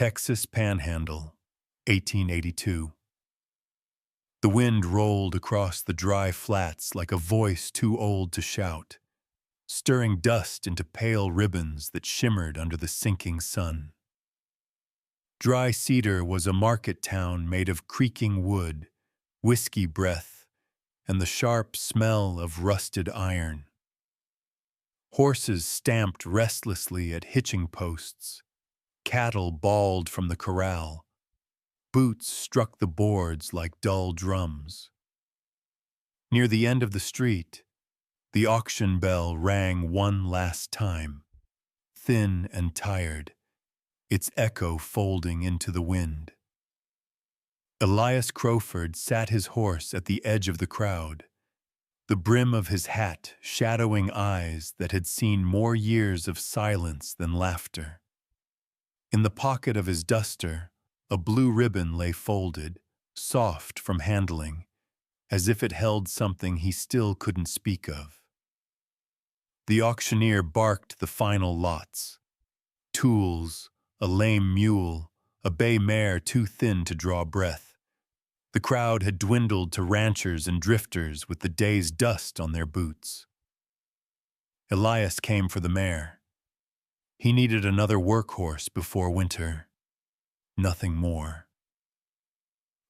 Texas Panhandle, 1882. The wind rolled across the dry flats like a voice too old to shout, stirring dust into pale ribbons that shimmered under the sinking sun. Dry Cedar was a market town made of creaking wood, whiskey breath, and the sharp smell of rusted iron. Horses stamped restlessly at hitching posts. Cattle bawled from the corral. Boots struck the boards like dull drums. Near the end of the street, the auction bell rang one last time, thin and tired, its echo folding into the wind. Elias Crowford sat his horse at the edge of the crowd, the brim of his hat shadowing eyes that had seen more years of silence than laughter. In the pocket of his duster, a blue ribbon lay folded, soft from handling, as if it held something he still couldn't speak of. The auctioneer barked the final lots. Tools, a lame mule, a bay mare too thin to draw breath. The crowd had dwindled to ranchers and drifters with the day's dust on their boots. Elias came for the mare. He needed another workhorse before winter. Nothing more.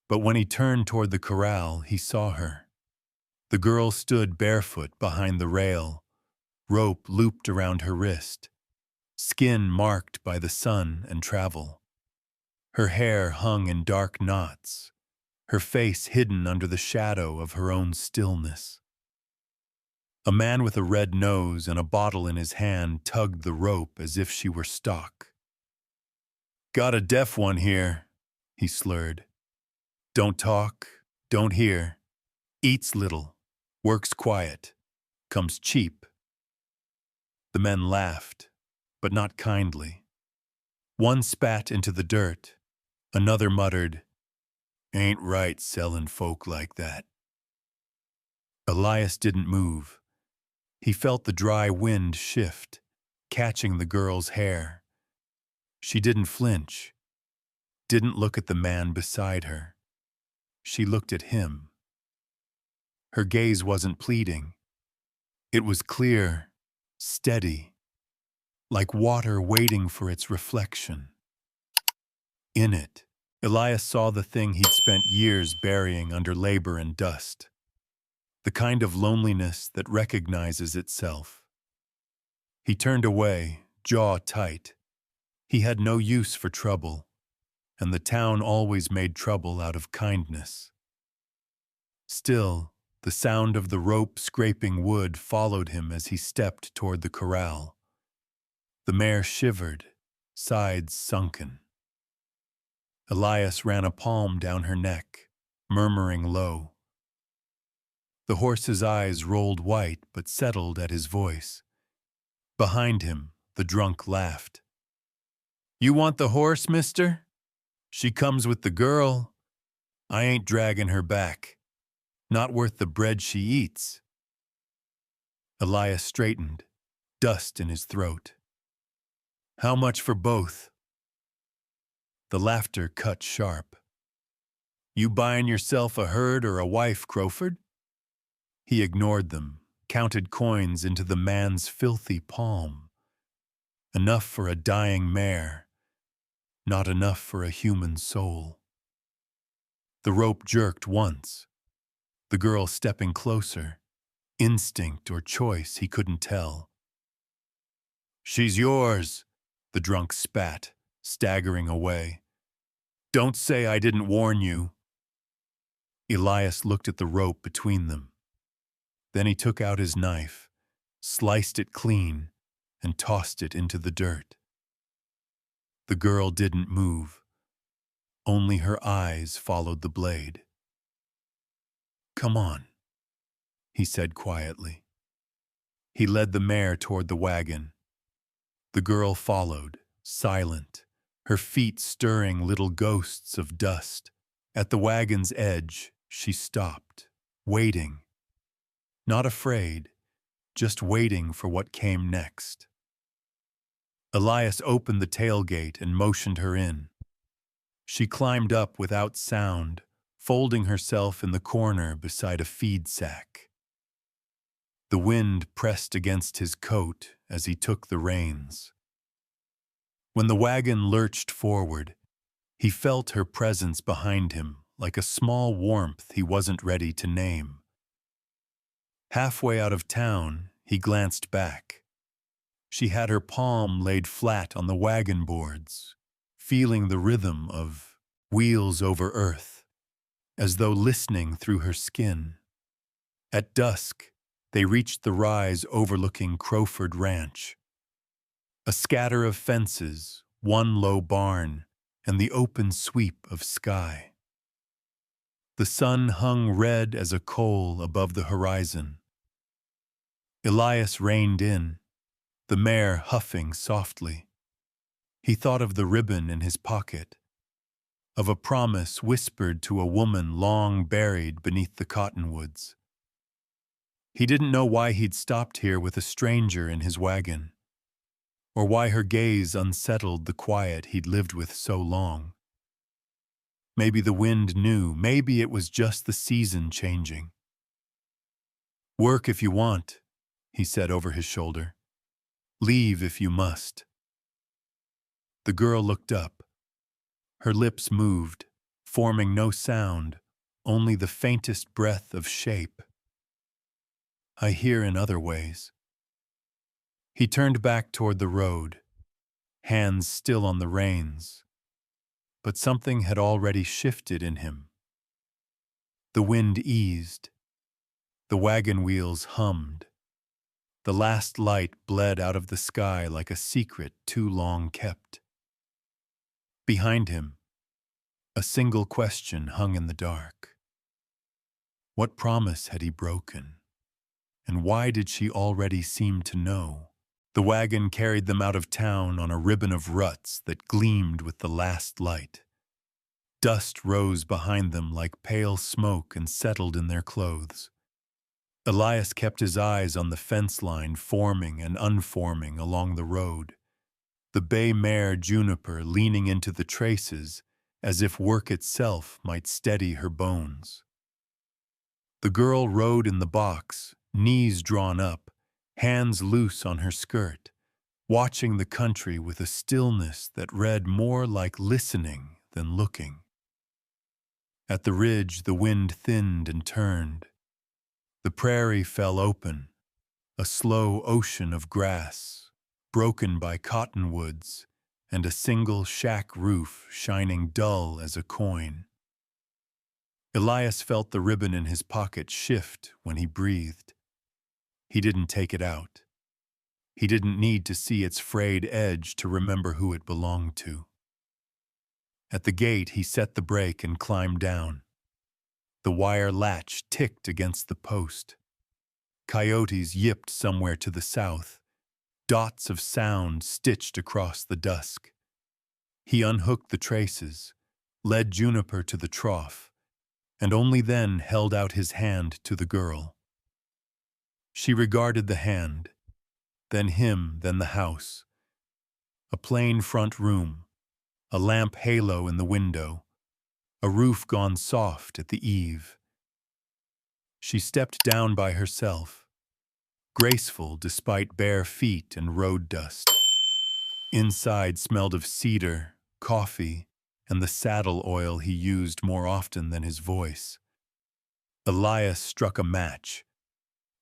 But when he turned toward the corral, he saw her. The girl stood barefoot behind the rail, rope looped around her wrist, skin marked by the sun and travel. Her hair hung in dark knots, her face hidden under the shadow of her own stillness. A man with a red nose and a bottle in his hand tugged the rope as if she were stock. "Got a deaf one here," he slurred. "Don't talk, don't hear, eats little, works quiet, comes cheap." The men laughed, but not kindly. One spat into the dirt, another muttered, "Ain't right sellin' folk like that." Elias didn't move. He felt the dry wind shift, catching the girl's hair. She didn't flinch, didn't look at the man beside her. She looked at him. Her gaze wasn't pleading. It was clear, steady, like water waiting for its reflection. In it, Elias saw the thing he'd spent years burying under labor and dust. The kind of loneliness that recognizes itself. He turned away, jaw tight. He had no use for trouble, and the town always made trouble out of kindness. Still, the sound of the rope scraping wood followed him as he stepped toward the corral. The mare shivered, sides sunken. Elias ran a palm down her neck, murmuring low. The horse's eyes rolled white but settled at his voice. Behind him, the drunk laughed. "You want the horse, mister? She comes with the girl. I ain't dragging her back. Not worth the bread she eats." Elias straightened, dust in his throat. "How much for both?" The laughter cut sharp. "You buying yourself a herd or a wife, Crowford?" He ignored them, counted coins into the man's filthy palm. Enough for a dying mare, not enough for a human soul. The rope jerked once, the girl stepping closer, instinct or choice he couldn't tell. "She's yours," the drunk spat, staggering away. "Don't say I didn't warn you." Elias looked at the rope between them. Then he took out his knife, sliced it clean, and tossed it into the dirt. The girl didn't move. Only her eyes followed the blade. "Come on," he said quietly. He led the mare toward the wagon. The girl followed, silent, her feet stirring little ghosts of dust. At the wagon's edge, she stopped, waiting. Not afraid, just waiting for what came next. Elias opened the tailgate and motioned her in. She climbed up without sound, folding herself in the corner beside a feed sack. The wind pressed against his coat as he took the reins. When the wagon lurched forward, he felt her presence behind him like a small warmth he wasn't ready to name. Halfway out of town, he glanced back. She had her palm laid flat on the wagon boards, feeling the rhythm of wheels over earth, as though listening through her skin. At dusk, they reached the rise overlooking Crowford Ranch. A scatter of fences, one low barn, and the open sweep of sky. The sun hung red as a coal above the horizon. Elias reined in, the mare huffing softly. He thought of the ribbon in his pocket, of a promise whispered to a woman long buried beneath the cottonwoods. He didn't know why he'd stopped here with a stranger in his wagon, or why her gaze unsettled the quiet he'd lived with so long. Maybe the wind knew, maybe it was just the season changing. "Work if you want," he said over his shoulder. "Leave if you must." The girl looked up. Her lips moved, forming no sound, only the faintest breath of shape. "I hear in other ways." He turned back toward the road, hands still on the reins, but something had already shifted in him. The wind eased. The wagon wheels hummed. The last light bled out of the sky like a secret too long kept. Behind him, a single question hung in the dark. What promise had he broken? And why did she already seem to know? The wagon carried them out of town on a ribbon of ruts that gleamed with the last light. Dust rose behind them like pale smoke and settled in their clothes. Elias kept his eyes on the fence line forming and unforming along the road, the bay mare Juniper leaning into the traces as if work itself might steady her bones. The girl rode in the box, knees drawn up, hands loose on her skirt, watching the country with a stillness that read more like listening than looking. At the ridge, the wind thinned and turned. The prairie fell open, a slow ocean of grass, broken by cottonwoods and a single shack roof shining dull as a coin. Elias felt the ribbon in his pocket shift when he breathed. He didn't take it out. He didn't need to see its frayed edge to remember who it belonged to. At the gate, he set the brake and climbed down. The wire latch ticked against the post. Coyotes yipped somewhere to the south, dots of sound stitched across the dusk. He unhooked the traces, led Juniper to the trough, and only then held out his hand to the girl. She regarded the hand, then him, then the house. A plain front room, a lamp halo in the window, a roof gone soft at the eave. She stepped down by herself, graceful despite bare feet and road dust. Inside smelled of cedar, coffee, and the saddle oil he used more often than his voice. Elias struck a match.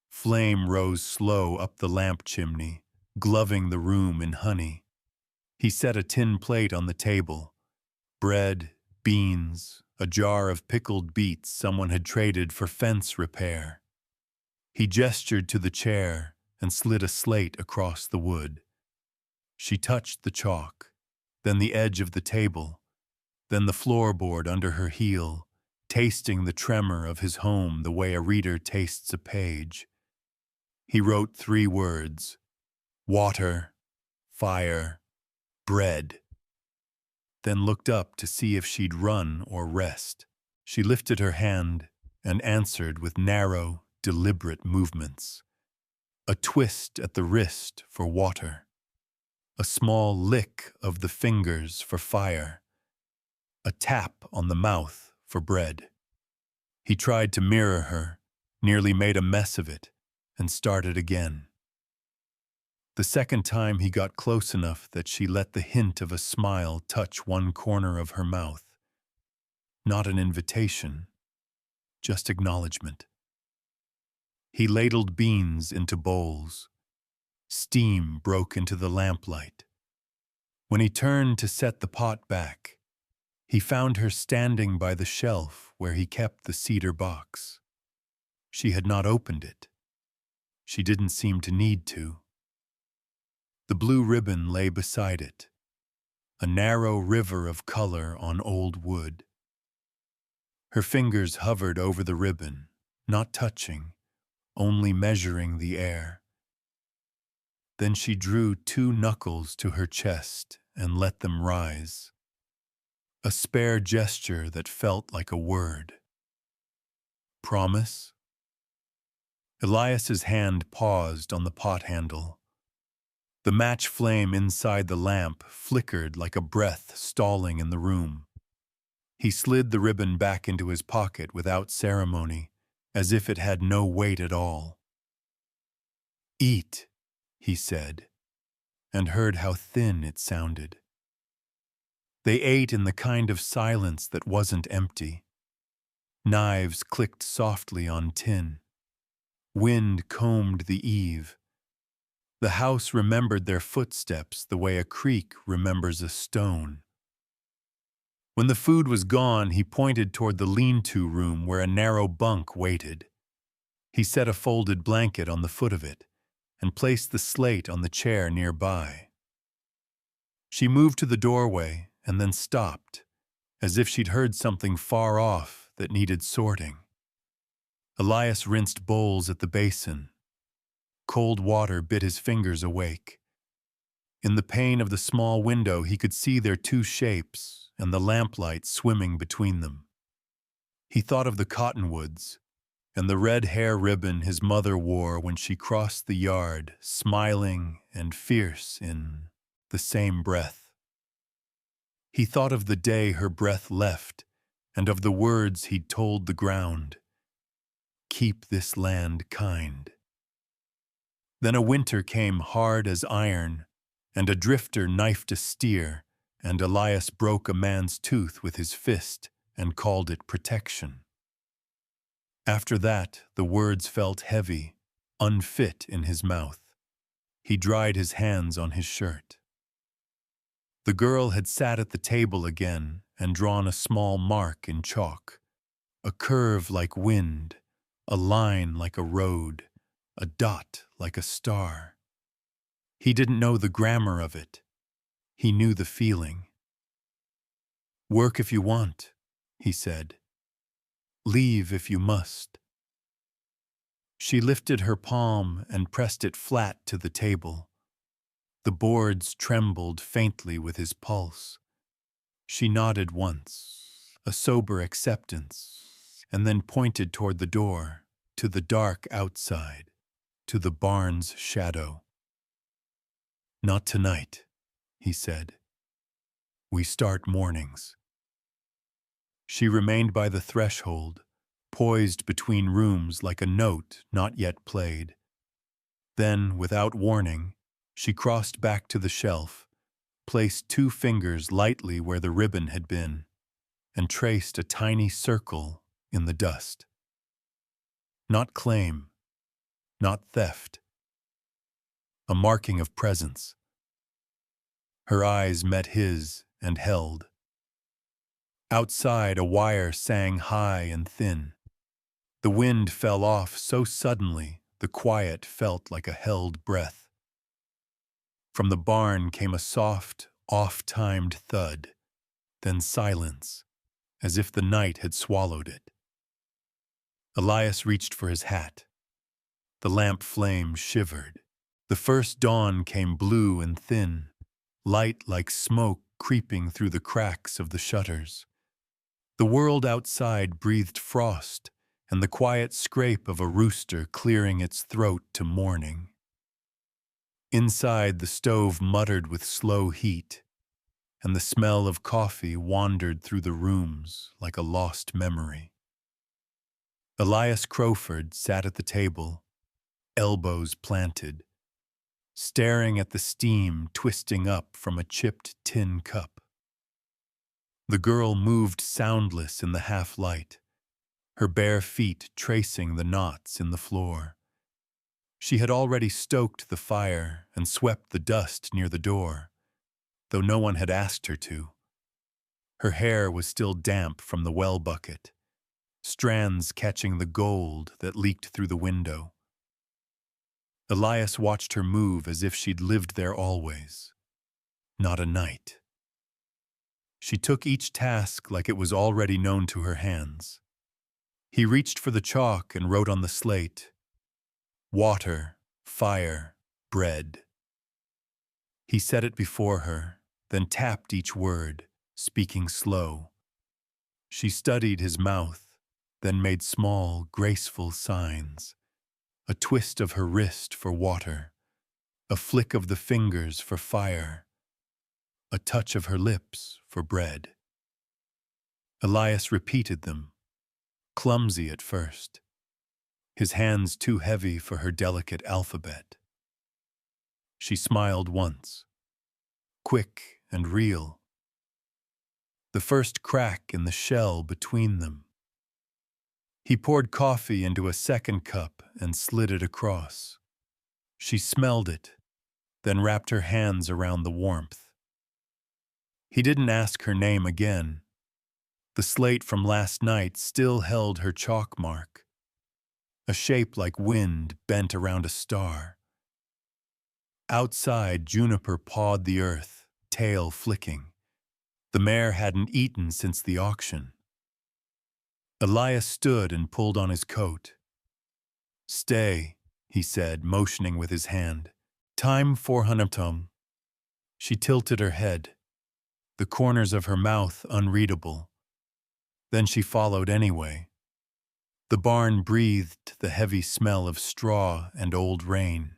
Flame rose slow up the lamp chimney, gloving the room in honey. He set a tin plate on the table. Bread, beans, a jar of pickled beets someone had traded for fence repair. He gestured to the chair and slid a slate across the wood. She touched the chalk, then the edge of the table, then the floorboard under her heel, tasting the tremor of his home the way a reader tastes a page. He wrote 3 words: water, fire, bread. Then looked up to see if she'd run or rest. She lifted her hand and answered with narrow, deliberate movements. A twist at the wrist for water. A small lick of the fingers for fire. a tap on the mouth for bread. He tried to mirror her, nearly made a mess of it, and started again. The second time he got close enough that she let the hint of a smile touch one corner of her mouth. Not an invitation, just acknowledgement. He ladled beans into bowls. Steam broke into the lamplight. When he turned to set the pot back, he found her standing by the shelf where he kept the cedar box. She had not opened it. She didn't seem to need to. The blue ribbon lay beside it, a narrow river of color on old wood. Her fingers hovered over the ribbon, not touching, only measuring the air. Then she drew 2 knuckles to her chest and let them rise. A spare gesture that felt like a word. Promise? Elias's hand paused on the pot handle. The match flame inside the lamp flickered like a breath stalling in the room. He slid the ribbon back into his pocket without ceremony, as if it had no weight at all. "Eat," he said, and heard how thin it sounded. They ate in the kind of silence that wasn't empty. Knives clicked softly on tin. Wind combed the eave. The house remembered their footsteps the way a creek remembers a stone. When the food was gone, he pointed toward the lean-to room where a narrow bunk waited. He set a folded blanket on the foot of it and placed the slate on the chair nearby. She moved to the doorway and then stopped, as if she'd heard something far off that needed sorting. Elias rinsed bowls at the basin. Cold water bit his fingers awake. In the pane of the small window, he could see their 2 shapes and the lamplight swimming between them. He thought of the cottonwoods and the red hair ribbon his mother wore when she crossed the yard, smiling and fierce in the same breath. He thought of the day her breath left and of the words he'd told the ground. Keep this land kind. Then a winter came hard as iron, and a drifter knifed a steer, and Elias broke a man's tooth with his fist and called it protection. After that, the words felt heavy, unfit in his mouth. He dried his hands on his shirt. The girl had sat at the table again and drawn a small mark in chalk, a curve like wind, a line like a road, a dot like a star. He didn't know the grammar of it. He knew the feeling. "Work if you want," he said. "Leave if you must." She lifted her palm and pressed it flat to the table. The boards trembled faintly with his pulse. She nodded once, a sober acceptance, and then pointed toward the door, to the dark outside, to the barn's shadow. "Not tonight," he said. "We start mornings." She remained by the threshold, poised between rooms like a note not yet played. Then, without warning, she crossed back to the shelf, placed 2 fingers lightly where the ribbon had been, and traced a tiny circle in the dust. Not claim, not theft. A marking of presence. Her eyes met his and held. Outside, a wire sang high and thin. The wind fell off so suddenly the quiet felt like a held breath. From the barn came a soft, off-timed thud, then silence, as if the night had swallowed it. Elias reached for his hat. The lamp flame shivered. The first dawn came blue and thin, light like smoke creeping through the cracks of the shutters. The world outside breathed frost and the quiet scrape of a rooster clearing its throat to morning. Inside, the stove muttered with slow heat. and the smell of coffee wandered through the rooms like a lost memory. Elias Crowford sat at the table, elbows planted, staring at the steam twisting up from a chipped tin cup. The girl moved soundless in the half-light, her bare feet tracing the knots in the floor. She had already stoked the fire and swept the dust near the door, though no one had asked her to. Her hair was still damp from the well bucket, strands catching the gold that leaked through the window. Elias watched her move as if she'd lived there always, not a night. She took each task like it was already known to her hands. He reached for the chalk and wrote on the slate, "Water, fire, bread." He set it before her, then tapped each word, speaking slow. She studied his mouth, then made small, graceful signs. A twist of her wrist for water, a flick of the fingers for fire, a touch of her lips for bread. Elias repeated them, clumsy at first, his hands too heavy for her delicate alphabet. She smiled once, quick and real, the first crack in the shell between them. He poured coffee into a second cup and slid it across. She smelled it, then wrapped her hands around the warmth. He didn't ask her name again. The slate from last night still held her chalk mark, a shape like wind bent around a star. Outside, Juniper pawed the earth, tail flicking. The mare hadn't eaten since the auction. Elias stood and pulled on his coat. "Stay," he said, motioning with his hand. "Time for Hanatum." She tilted her head, the corners of her mouth unreadable. Then she followed anyway. The barn breathed the heavy smell of straw and old rain.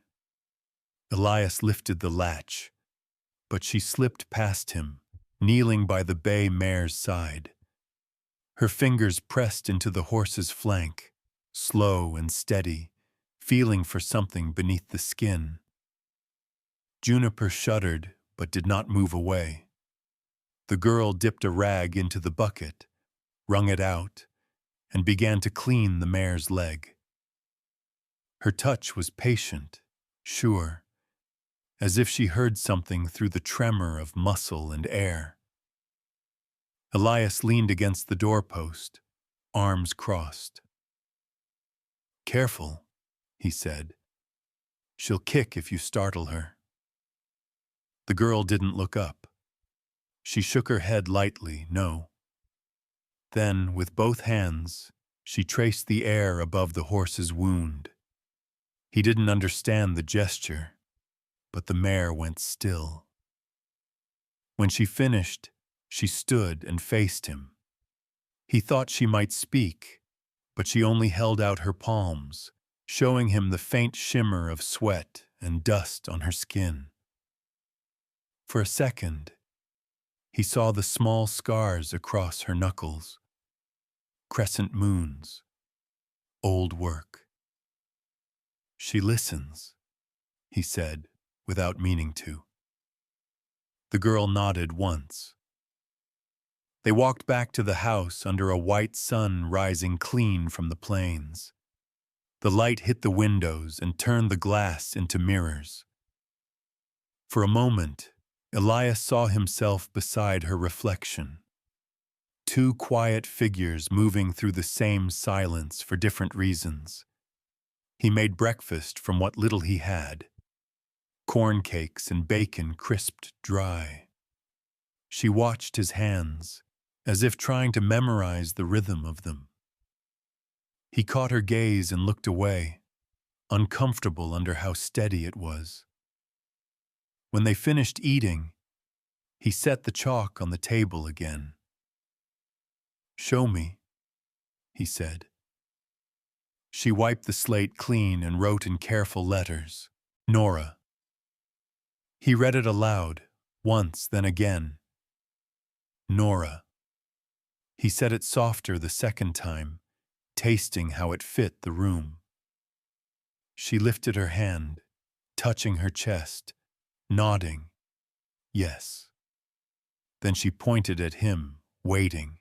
Elias lifted the latch, but she slipped past him, kneeling by the bay mare's side. Her fingers pressed into the horse's flank, slow and steady, feeling for something beneath the skin. Juniper shuddered, but did not move away. The girl dipped a rag into the bucket, wrung it out, and began to clean the mare's leg. Her touch was patient, sure, as if she heard something through the tremor of muscle and air. Elias leaned against the doorpost, arms crossed. "Careful," he said. "She'll kick if you startle her." The girl didn't look up. She shook her head lightly, no. Then, with both hands, she traced the air above the horse's wound. He didn't understand the gesture, but the mare went still. When she finished, she stood and faced him. He thought she might speak, but she only held out her palms, showing him the faint shimmer of sweat and dust on her skin. For a second, he saw the small scars across her knuckles. Crescent moons. Old work. "She listens," he said, without meaning to. The girl nodded once. They walked back to the house under a white sun rising clean from the plains. The light hit the windows and turned the glass into mirrors. For a moment, Elias saw himself beside her reflection. Two quiet figures moving through the same silence for different reasons. He made breakfast from what little he had. Corn cakes and bacon crisped dry. She watched his hands, as if trying to memorize the rhythm of them. He caught her gaze and looked away, uncomfortable under how steady it was. When they finished eating, he set the chalk on the table again. "Show me," he said. She wiped the slate clean and wrote in careful letters, "Nora." He read it aloud, once, then again, Nora. He said it softer the second time, tasting how it fit the room. She lifted her hand, touching her chest, nodding, yes. Then she pointed at him, waiting.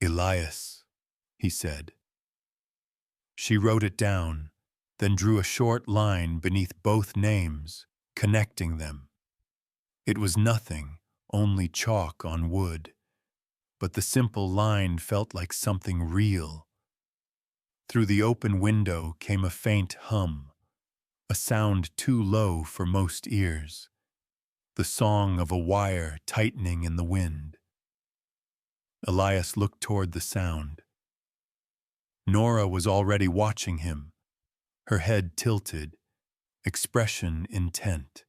Elias, he said. She wrote it down, then drew a short line beneath both names, connecting them. It was nothing, only chalk on wood, but the simple line felt like something real. Through the open window came a faint hum, a sound too low for most ears, the song of a wire tightening in the wind. Elias looked toward the sound. Nora was already watching him, her head tilted, expression intent.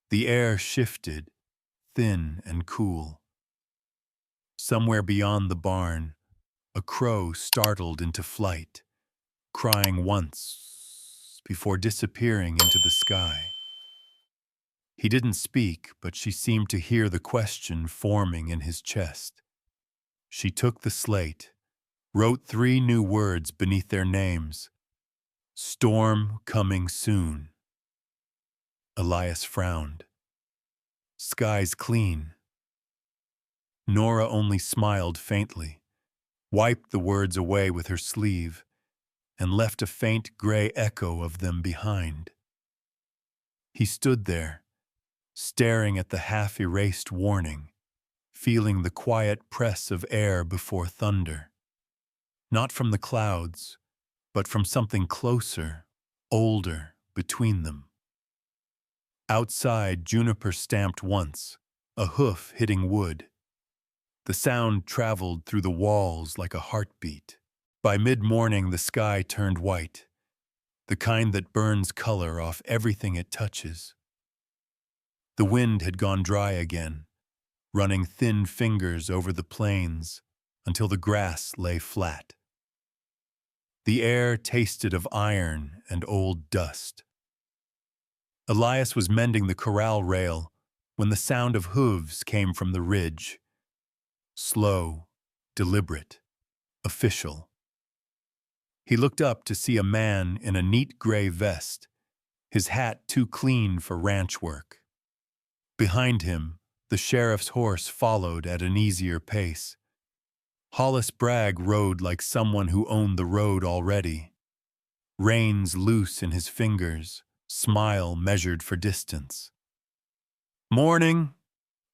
The air shifted, thin and cool. Somewhere beyond the barn, a crow startled into flight, crying once before disappearing into the sky. He didn't speak, but she seemed to hear the question forming in his chest. She took the slate, wrote 3 new words beneath their names. Storm coming soon. Elias frowned. Sky's clean. Nora only smiled faintly, wiped the words away with her sleeve, and left a faint gray echo of them behind. He stood there, staring at the half-erased warning, feeling the quiet press of air before thunder. Not from the clouds, but from something closer, older, between them. Outside, juniper stamped once, a hoof hitting wood. The sound traveled through the walls like a heartbeat. By mid-morning, the sky turned white, the kind that burns color off everything it touches. The wind had gone dry again, running thin fingers over the plains until the grass lay flat. The air tasted of iron and old dust. Elias was mending the corral rail when the sound of hooves came from the ridge. Slow, deliberate, official. He looked up to see a man in a neat gray vest, his hat too clean for ranch work. Behind him, the sheriff's horse followed at an easier pace. Hollis Bragg rode like someone who owned the road already. Reins loose in his fingers, smile measured for distance. "Morning,"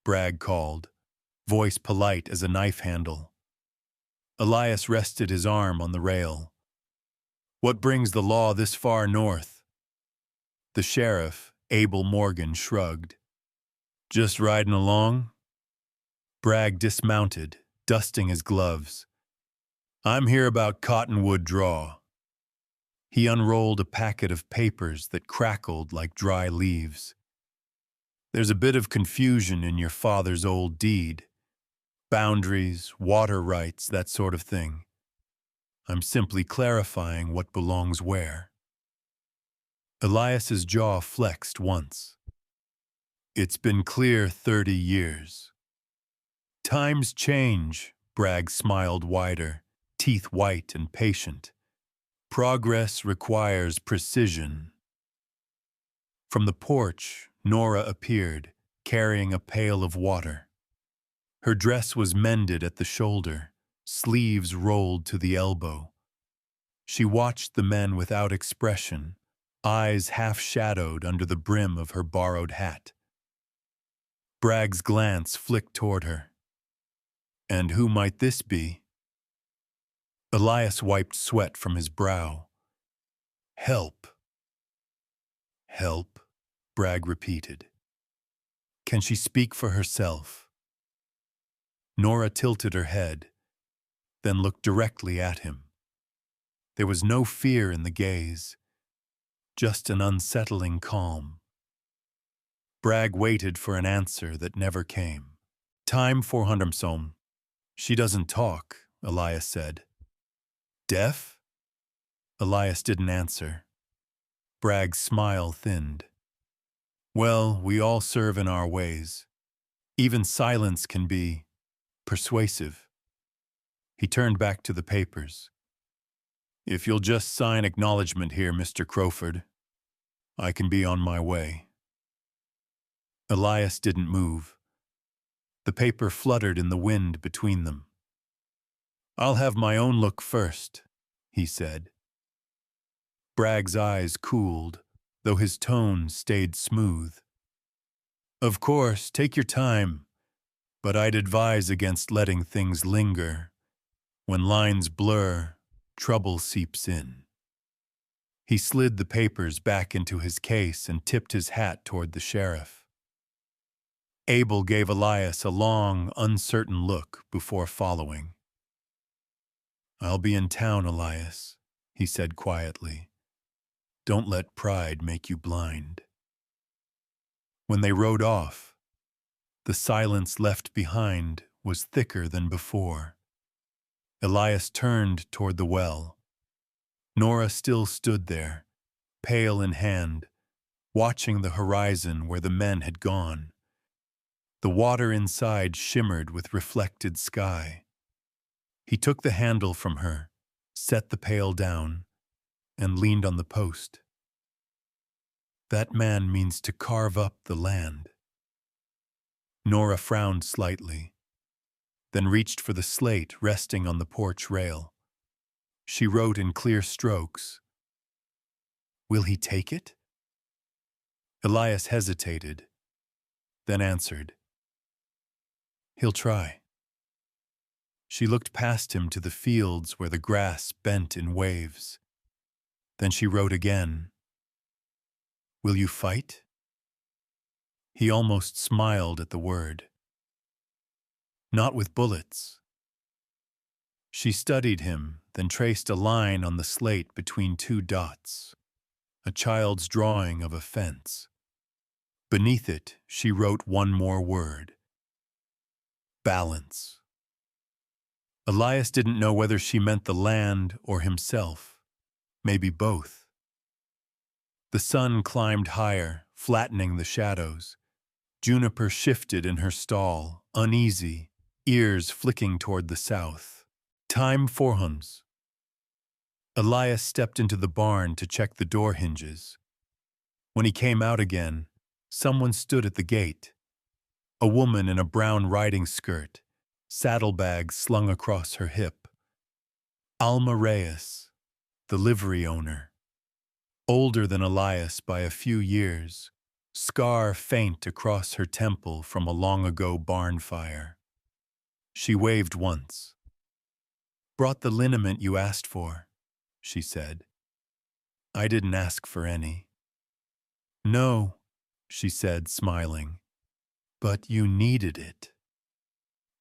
Bragg called, voice polite as a knife handle. Elias rested his arm on the rail. "What brings the law this far north?" The sheriff, Abel Morgan, shrugged. "Just riding along?" Bragg dismounted, dusting his gloves. "I'm here about Cottonwood Draw." He unrolled a packet of papers that crackled like dry leaves. "There's a bit of confusion in your father's old deed. Boundaries, water rights, that sort of thing. I'm simply clarifying what belongs where." Elias's jaw flexed once. "It's been clear 30 years. Times change," Bragg smiled wider, teeth white and patient. "Progress requires precision." From the porch, Nora appeared, carrying a pail of water. Her dress was mended at the shoulder, sleeves rolled to the elbow. She watched the men without expression, eyes half-shadowed under the brim of her borrowed hat. Bragg's glance flicked toward her. "And who might this be?" Elias wiped sweat from his brow. "Help." "Help," Bragg repeated. "Can she speak for herself?" Nora tilted her head, then looked directly at him. There was no fear in the gaze, just an unsettling calm. Bragg waited for an answer that never came. "Time for Hundermson." "She doesn't talk," Elias said. "Deaf?" Elias didn't answer. Bragg's smile thinned. "Well, we all serve in our ways. Even silence can be persuasive. He turned back to the papers. If you'll just sign acknowledgement here, Mr. Crowford, I can be on my way. Elias didn't move. The paper fluttered in the wind between them. I'll have my own look first, he said. Bragg's eyes cooled, though his tone stayed smooth. Of course, take your time, but I'd advise against letting things linger. When lines blur, trouble seeps in. He slid the papers back into his case and tipped his hat toward the sheriff. Abel gave Elias a long, uncertain look before following. I'll be in town, Elias, he said quietly. Don't let pride make you blind. When they rode off, the silence left behind was thicker than before. Elias turned toward the well. Nora still stood there, pail in hand, watching the horizon where the men had gone. The water inside shimmered with reflected sky. He took the handle from her, set the pail down, and leaned on the post. That man means to carve up the land. Nora frowned slightly, then reached for the slate resting on the porch rail. She wrote in clear strokes, "Will he take it?" Elias hesitated, then answered, "He'll try." She looked past him to the fields where the grass bent in waves. Then she wrote again, "Will you fight?" He almost smiled at the word. "Not with bullets." She studied him, then traced a line on the slate between two dots, a child's drawing of a fence. Beneath it, she wrote one more word, balance. Elias didn't know whether she meant the land or himself, maybe both. The sun climbed higher, flattening the shadows. Juniper shifted in her stall, uneasy, ears flicking toward the south. Time forhums. Elias stepped into the barn to check the door hinges. When he came out again, someone stood at the gate. A woman in a brown riding skirt, saddlebag slung across her hip. Alma Reyes, the livery owner. Older than Elias by a few years, scar faint across her temple from a long-ago barn fire. She waved once. "Brought the liniment you asked for," she said. "I didn't ask for any." "No," she said, smiling, "but you needed it."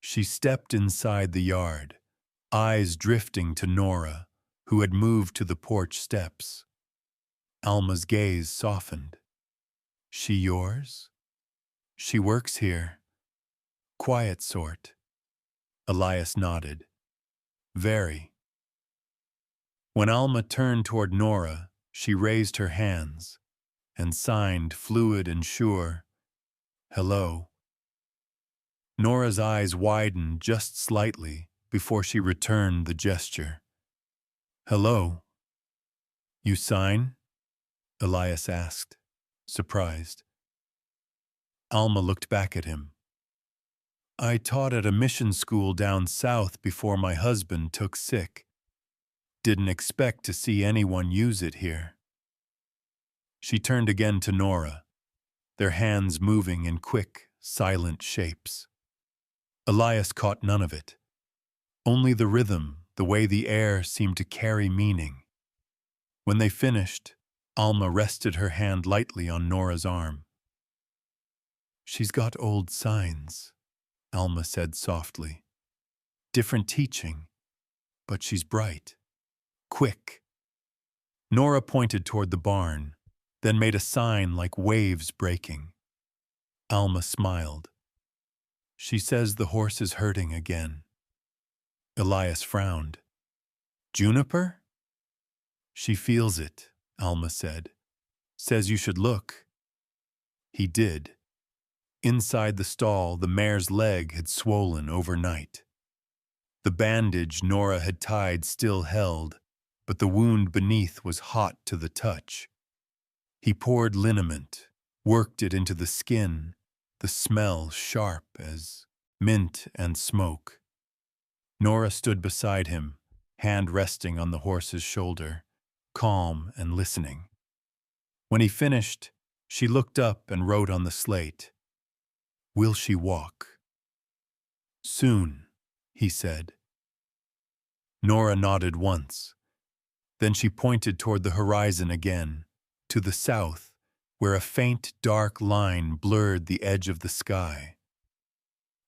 She stepped inside the yard, eyes drifting to Nora, who had moved to the porch steps. Alma's gaze softened. "She yours?" "She works here. Quiet sort." Elias nodded. "Very." When Alma turned toward Nora, she raised her hands and signed, fluid and sure, "Hello." Nora's eyes widened just slightly before she returned the gesture. "Hello." "You sign?" Elias asked, surprised. Alma looked back at him. "I taught at a mission school down south before my husband took sick. Didn't expect to see anyone use it here." She turned again to Nora, their hands moving in quick, silent shapes. Elias caught none of it. Only the rhythm, the way the air seemed to carry meaning. When they finished, Alma rested her hand lightly on Nora's arm. "She's got old signs," Alma said softly. "Different teaching, but she's bright. Quick." Nora pointed toward the barn, then made a sign like waves breaking. Alma smiled. "She says the horse is hurting again." Elias frowned. "Juniper?" "She feels it," Alma said. "Says you should look." He did. Inside the stall, the mare's leg had swollen overnight. The bandage Nora had tied still held, but the wound beneath was hot to the touch. He poured liniment, worked it into the skin, the smell sharp as mint and smoke. Nora stood beside him, hand resting on the horse's shoulder, calm and listening. When he finished, she looked up and wrote on the slate, "Will she walk?" "Soon," he said. Nora nodded once. Then she pointed toward the horizon again, to the south, where a faint, dark line blurred the edge of the sky.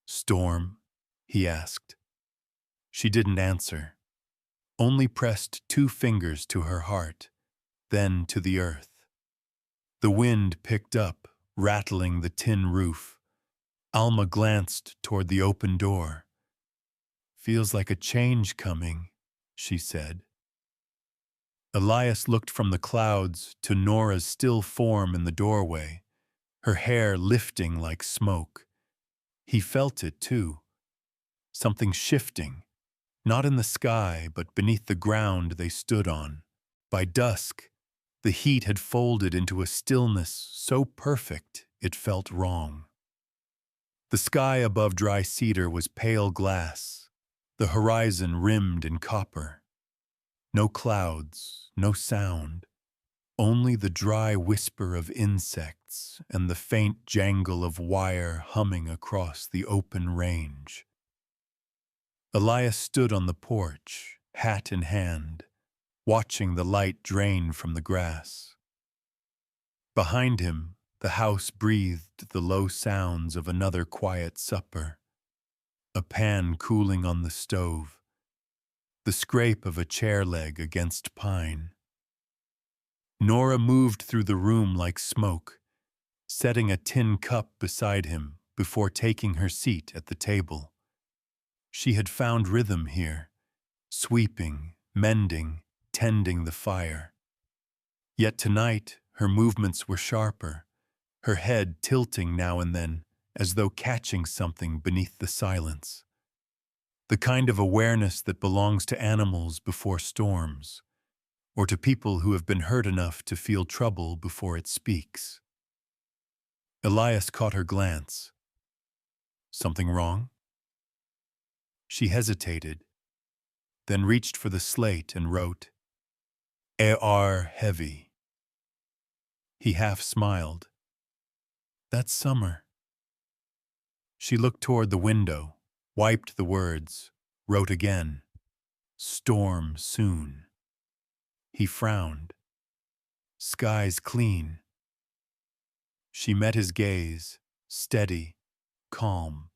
"Storm?" he asked. She didn't answer, only pressed 2 fingers to her heart, then to the earth. The wind picked up, rattling the tin roof. Alma glanced toward the open door. "Feels like a change coming," she said. Elias looked from the clouds to Nora's still form in the doorway, her hair lifting like smoke. He felt it, too. Something shifting, not in the sky, but beneath the ground they stood on. By dusk, the heat had folded into a stillness so perfect it felt wrong. The sky above Dry Cedar was pale glass, the horizon rimmed in copper. No clouds, no sound, only the dry whisper of insects and the faint jangle of wire humming across the open range. Elias stood on the porch, hat in hand, watching the light drain from the grass. Behind him, the house breathed the low sounds of another quiet supper, a pan cooling on the stove, the scrape of a chair leg against pine. Nora moved through the room like smoke, setting a tin cup beside him before taking her seat at the table. She had found rhythm here, sweeping, mending, tending the fire. Yet tonight her movements were sharper, her head tilting now and then as though catching something beneath the silence. The kind of awareness that belongs to animals before storms, or to people who have been hurt enough to feel trouble before it speaks. Elias caught her glance. "Something wrong?" She hesitated, then reached for the slate and wrote, "A.R. heavy." He half smiled. "That's summer." She looked toward the window, wiped the words, wrote again, "Storm soon." He frowned. "Sky's clean." She met his gaze, steady, calm.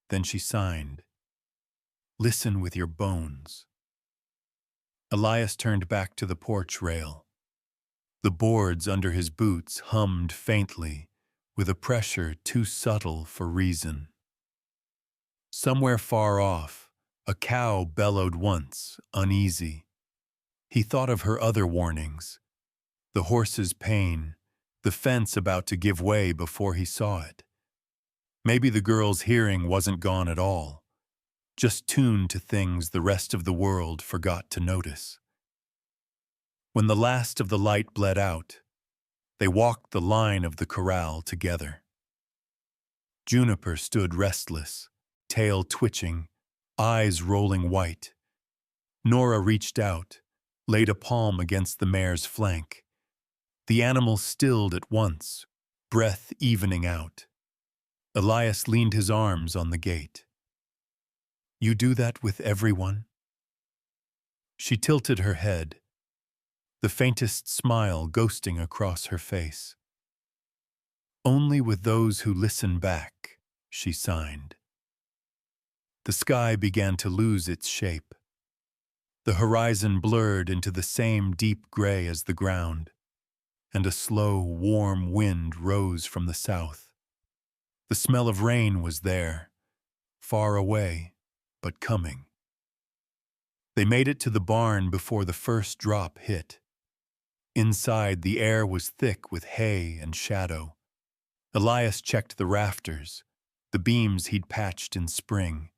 Then she signed, "Listen with your bones." Elias turned back to the porch rail. The boards under his boots hummed faintly, with a pressure too subtle for reason. Somewhere far off, a cow bellowed once, uneasy. He thought of her other warnings, the horse's pain, the fence about to give way before he saw it. Maybe the girl's hearing wasn't gone at all, just tuned to things the rest of the world forgot to notice. When the last of the light bled out, they walked the line of the corral together. Juniper stood restless, tail twitching, eyes rolling white. Nora reached out, laid a palm against the mare's flank. The animal stilled at once, breath evening out. Elias leaned his arms on the gate. "You do that with everyone?" She tilted her head, the faintest smile ghosting across her face. "Only with those who listen back," she signed. The sky began to lose its shape. The horizon blurred into the same deep gray as the ground, and a slow, warm wind rose from the south. The smell of rain was there, far away, but coming. They made it to the barn before the first drop hit. Inside, the air was thick with hay and shadow. Elias checked the rafters, the beams he'd patched in spring.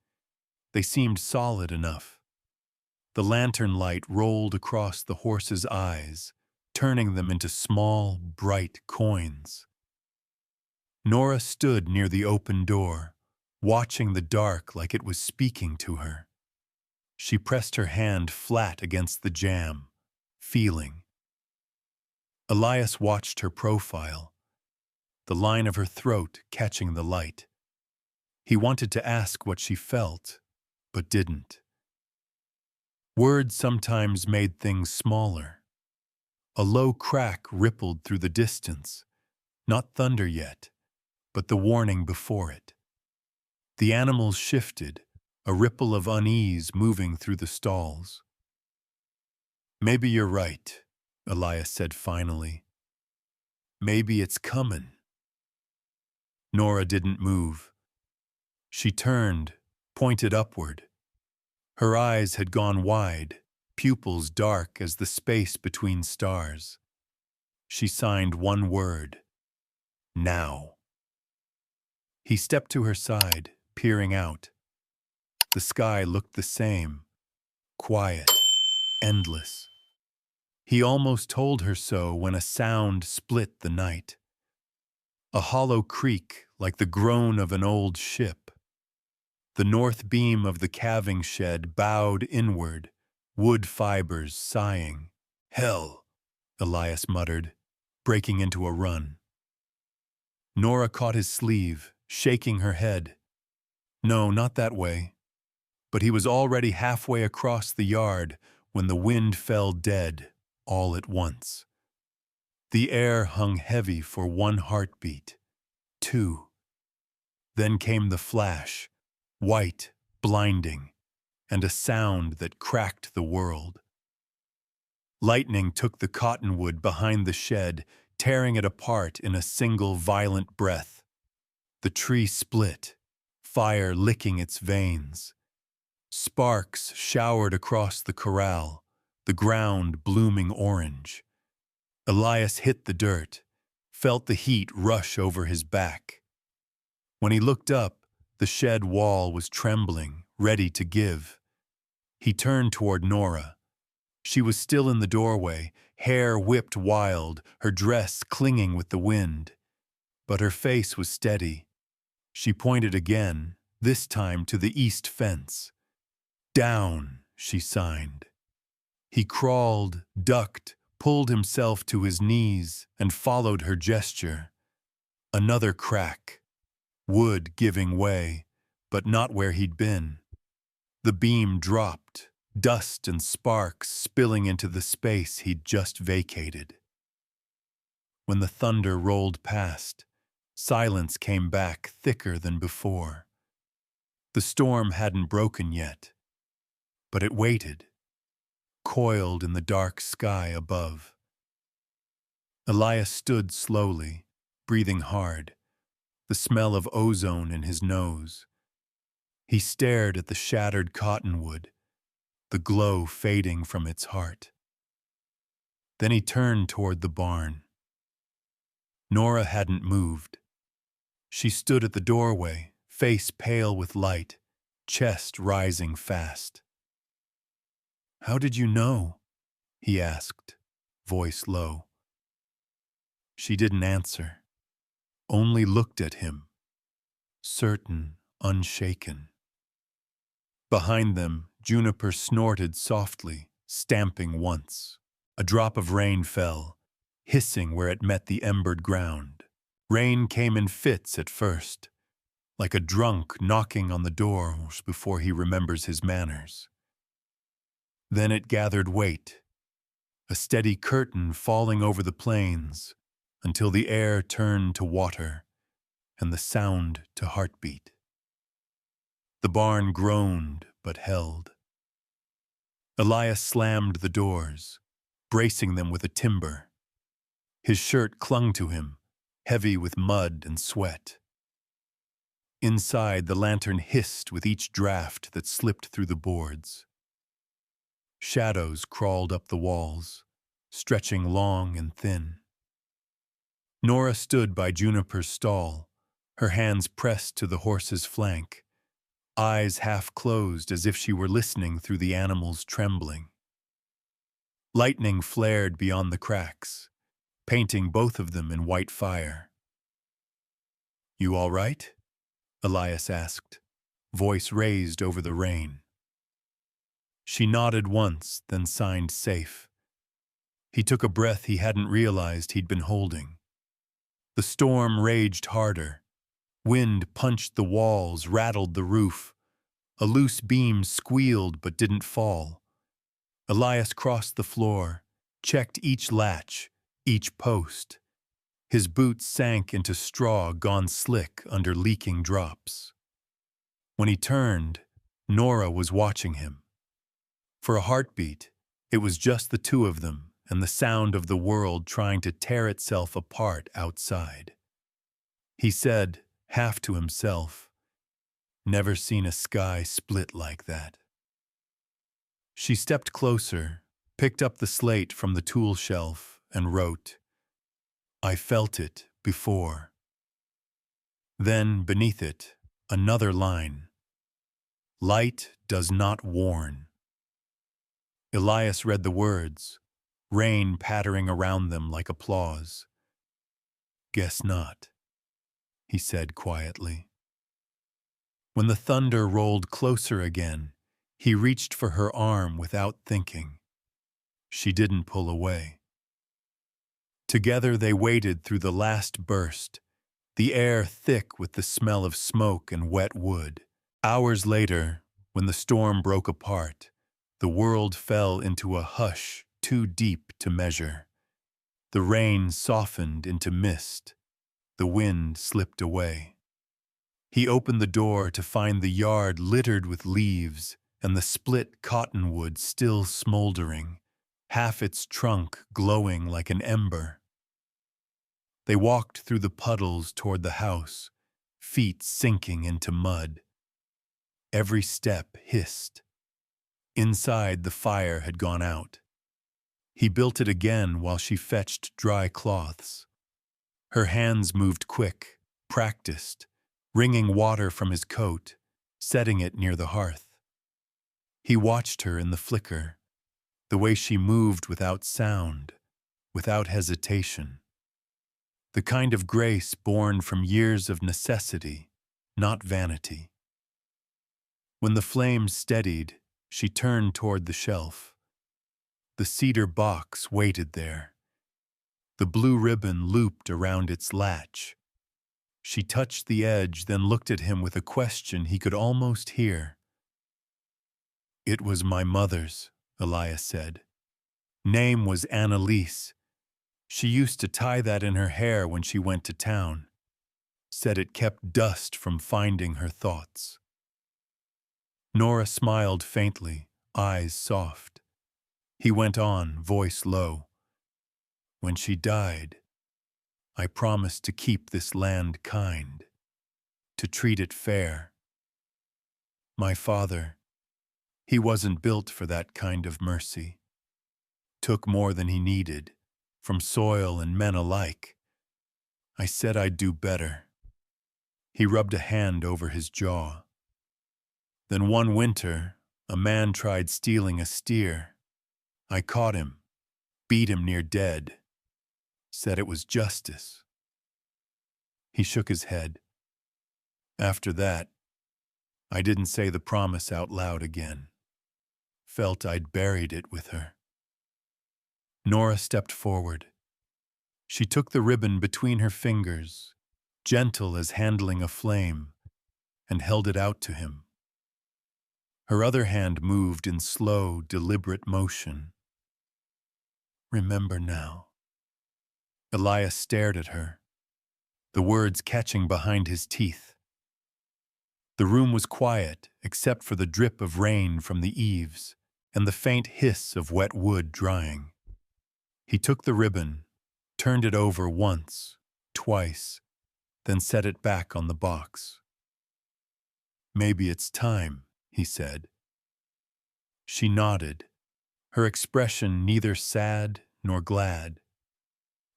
They seemed solid enough. The lantern light rolled across the horse's eyes, turning them into small, bright coins. Nora stood near the open door, watching the dark like it was speaking to her. She pressed her hand flat against the jamb, feeling. Elias watched her profile, the line of her throat catching the light. He wanted to ask what she felt, but didn't. Words sometimes made things smaller. A low crack rippled through the distance, not thunder yet, but the warning before it. The animals shifted, a ripple of unease moving through the stalls. "Maybe you're right," Elias said finally. "Maybe it's comin'." Nora didn't move. She turned, pointed upward. Her eyes had gone wide, pupils dark as the space between stars. She signed one word: "Now." He stepped to her side, peering out. The sky looked the same, quiet, endless. He almost told her so when a sound split the night. A hollow creak like the groan of an old ship. The north beam of the calving shed bowed inward, wood fibers sighing. "Hell," Elias muttered, breaking into a run. Nora caught his sleeve, shaking her head. No, not that way. But he was already halfway across the yard when the wind fell dead, all at once. The air hung heavy for one heartbeat, two. Then came the flash, white, blinding, and a sound that cracked the world. Lightning took the cottonwood behind the shed, tearing it apart in a single violent breath. The tree split, fire licking its veins. Sparks showered across the corral, the ground blooming orange. Elias hit the dirt, felt the heat rush over his back. When he looked up, the shed wall was trembling, ready to give. He turned toward Nora. She was still in the doorway, hair whipped wild, her dress clinging with the wind. But her face was steady. She pointed again, this time to the east fence. "Down," she signed. He crawled, ducked, pulled himself to his knees, and followed her gesture. Another crack. Wood giving way, but not where he'd been. The beam dropped, dust and sparks spilling into the space he'd just vacated. When the thunder rolled past, silence came back thicker than before. The storm hadn't broken yet, but it waited, coiled in the dark sky above. Elias stood slowly, breathing hard, the smell of ozone in his nose. He stared at the shattered cottonwood, the glow fading from its heart. Then he turned toward the barn. Nora hadn't moved. She stood at the doorway, face pale with light, chest rising fast. "How did you know?" he asked, voice low. She didn't answer, only looked at him, certain, unshaken. Behind them, Juniper snorted softly, stamping once. A drop of rain fell, hissing where it met the embered ground. Rain came in fits at first, like a drunk knocking on the doors before he remembers his manners. Then it gathered weight, a steady curtain falling over the plains until the air turned to water and the sound to heartbeat. The barn groaned but held. Elias slammed the doors, bracing them with a timber. His shirt clung to him, heavy with mud and sweat. Inside, the lantern hissed with each draft that slipped through the boards. Shadows crawled up the walls, stretching long and thin. Nora stood by Juniper's stall, her hands pressed to the horse's flank, eyes half closed as if she were listening through the animal's trembling. Lightning flared beyond the cracks, painting both of them in white fire. "You all right?" Elias asked, voice raised over the rain. She nodded once, then signed safe. He took a breath he hadn't realized he'd been holding. The storm raged harder. Wind punched the walls, rattled the roof. A loose beam squealed but didn't fall. Elias crossed the floor, checked each latch, each post. His boots sank into straw gone slick under leaking drops. When he turned, Nora was watching him. For a heartbeat, it was just the two of them and the sound of the world trying to tear itself apart outside. He said, half to himself, "Never seen a sky split like that." She stepped closer, picked up the slate from the tool shelf, and wrote, "I felt it before." Then, beneath it, another line, "Light does not warn." Elias read the words, rain pattering around them like applause. "Guess not," he said quietly. When the thunder rolled closer again, he reached for her arm without thinking. She didn't pull away. Together they waited through the last burst, the air thick with the smell of smoke and wet wood. Hours later, when the storm broke apart, the world fell into a hush too deep to measure. The rain softened into mist. The wind slipped away. He opened the door to find the yard littered with leaves and the split cottonwood still smoldering, half its trunk glowing like an ember. They walked through the puddles toward the house, feet sinking into mud. Every step hissed. Inside, the fire had gone out. He built it again while she fetched dry cloths. Her hands moved quick, practiced, wringing water from his coat, setting it near the hearth. He watched her in the flicker, the way she moved without sound, without hesitation. The kind of grace born from years of necessity, not vanity. When the flames steadied, she turned toward the shelf. The cedar box waited there. The blue ribbon looped around its latch. She touched the edge, then looked at him with a question he could almost hear. "It was my mother's," Elias said. "Name was Annalise. She used to tie that in her hair when she went to town. Said it kept dust from finding her thoughts." Nora smiled faintly, eyes soft. He went on, voice low. "When she died, I promised to keep this land kind, to treat it fair. My father, he wasn't built for that kind of mercy. Took more than he needed, from soil and men alike. I said I'd do better." He rubbed a hand over his jaw. "Then one winter, a man tried stealing a steer. I caught him, beat him near dead. Said it was justice." He shook his head. "After that, I didn't say the promise out loud again. Felt I'd buried it with her." Nora stepped forward. She took the ribbon between her fingers, gentle as handling a flame, and held it out to him. Her other hand moved in slow, deliberate motion. "Remember now." Elias stared at her, the words catching behind his teeth. The room was quiet except for the drip of rain from the eaves and the faint hiss of wet wood drying. He took the ribbon, turned it over once, twice, then set it back on the box. "Maybe it's time," he said. She nodded, her expression neither sad nor glad,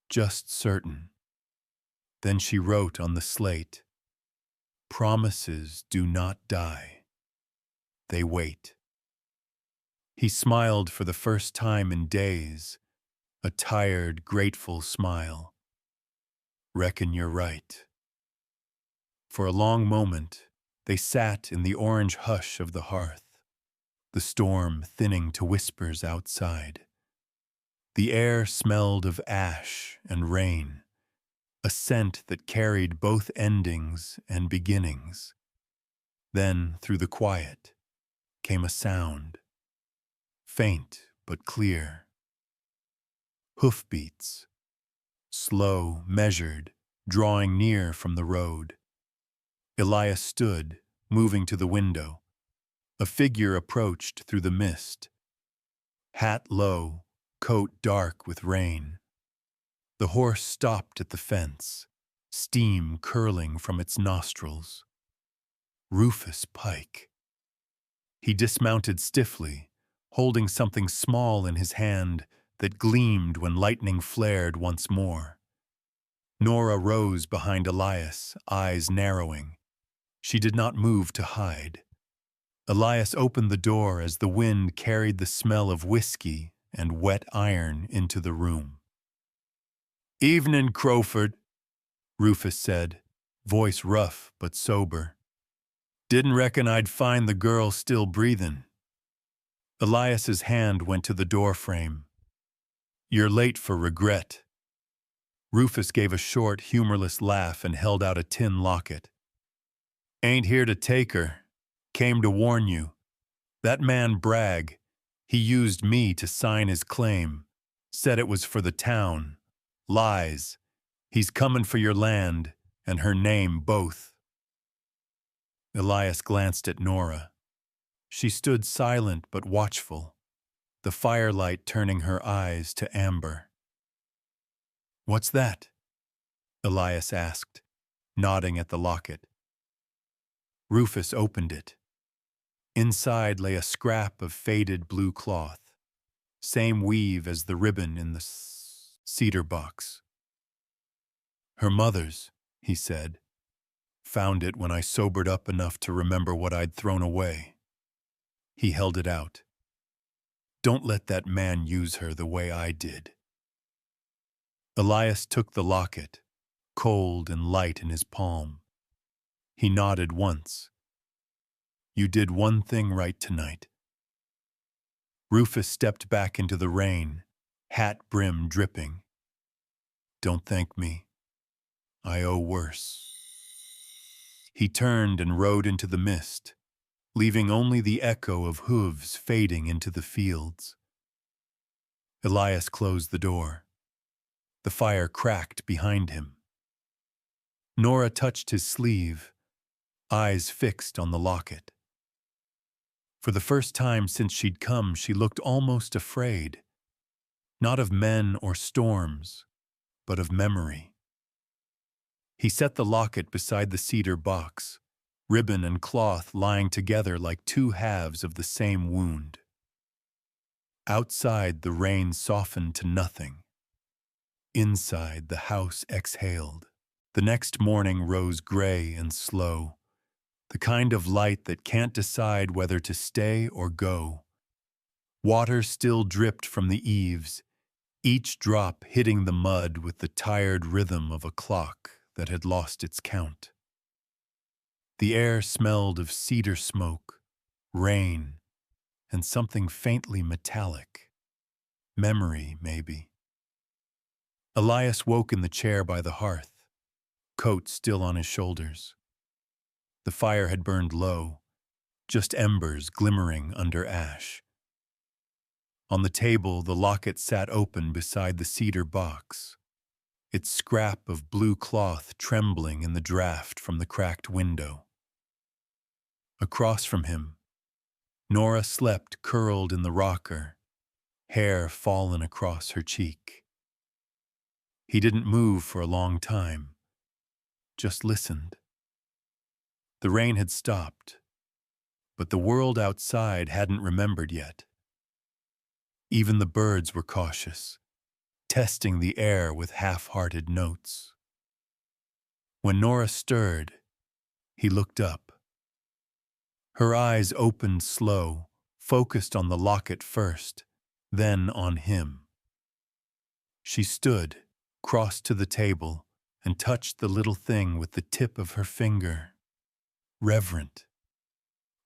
just certain. Then she wrote on the slate, "Promises do not die. They wait." He smiled for the first time in days, a tired, grateful smile. "Reckon you're right." For a long moment, they sat in the orange hush of the hearth, the storm thinning to whispers outside. The air smelled of ash and rain, a scent that carried both endings and beginnings. Then, through the quiet, came a sound, faint but clear. Hoofbeats, slow, measured, drawing near from the road. Elias stood, moving to the window. A figure approached through the mist. Hat low, coat dark with rain. The horse stopped at the fence, steam curling from its nostrils. Rufus Pike. He dismounted stiffly, holding something small in his hand that gleamed when lightning flared once more. Nora rose behind Elias, eyes narrowing. She did not move to hide. Elias opened the door as the wind carried the smell of whiskey and wet iron into the room. "Evening, Crowford," Rufus said, voice rough but sober. "Didn't reckon I'd find the girl still breathing." Elias's hand went to the doorframe. "You're late for regret." Rufus gave a short, humorless laugh and held out a tin locket. "Ain't here to take her. Came to warn you. That man Bragg, he used me to sign his claim. Said it was for the town. Lies. He's coming for your land and her name both." Elias glanced at Nora. She stood silent but watchful, the firelight turning her eyes to amber. "What's that?" Elias asked, nodding at the locket. Rufus opened it. Inside lay a scrap of faded blue cloth, same weave as the ribbon in the cedar box. "Her mother's," he said. "Found it when I sobered up enough to remember what I'd thrown away." He held it out. "Don't let that man use her the way I did." Elias took the locket, cold and light in his palm. He nodded once. "You did one thing right tonight." Rufus stepped back into the rain, hat brim dripping. "Don't thank me. I owe worse." He turned and rode into the mist, leaving only the echo of hooves fading into the fields. Elias closed the door. The fire cracked behind him. Nora touched his sleeve, eyes fixed on the locket. For the first time since she'd come, she looked almost afraid, not of men or storms, but of memory. He set the locket beside the cedar box, ribbon and cloth lying together like two halves of the same wound. Outside, the rain softened to nothing. Inside, the house exhaled. The next morning rose gray and slow, the kind of light that can't decide whether to stay or go. Water still dripped from the eaves, each drop hitting the mud with the tired rhythm of a clock that had lost its count. The air smelled of cedar smoke, rain, and something faintly metallic. Memory, maybe. Elias woke in the chair by the hearth, coat still on his shoulders. The fire had burned low, just embers glimmering under ash. On the table, the locket sat open beside the cedar box, its scrap of blue cloth trembling in the draft from the cracked window. Across from him, Nora slept curled in the rocker, hair fallen across her cheek. He didn't move for a long time, just listened. The rain had stopped, but the world outside hadn't remembered yet. Even the birds were cautious, testing the air with half-hearted notes. When Nora stirred, he looked up. Her eyes opened slow, focused on the locket first, then on him. She stood, crossed to the table, and touched the little thing with the tip of her finger. Reverent,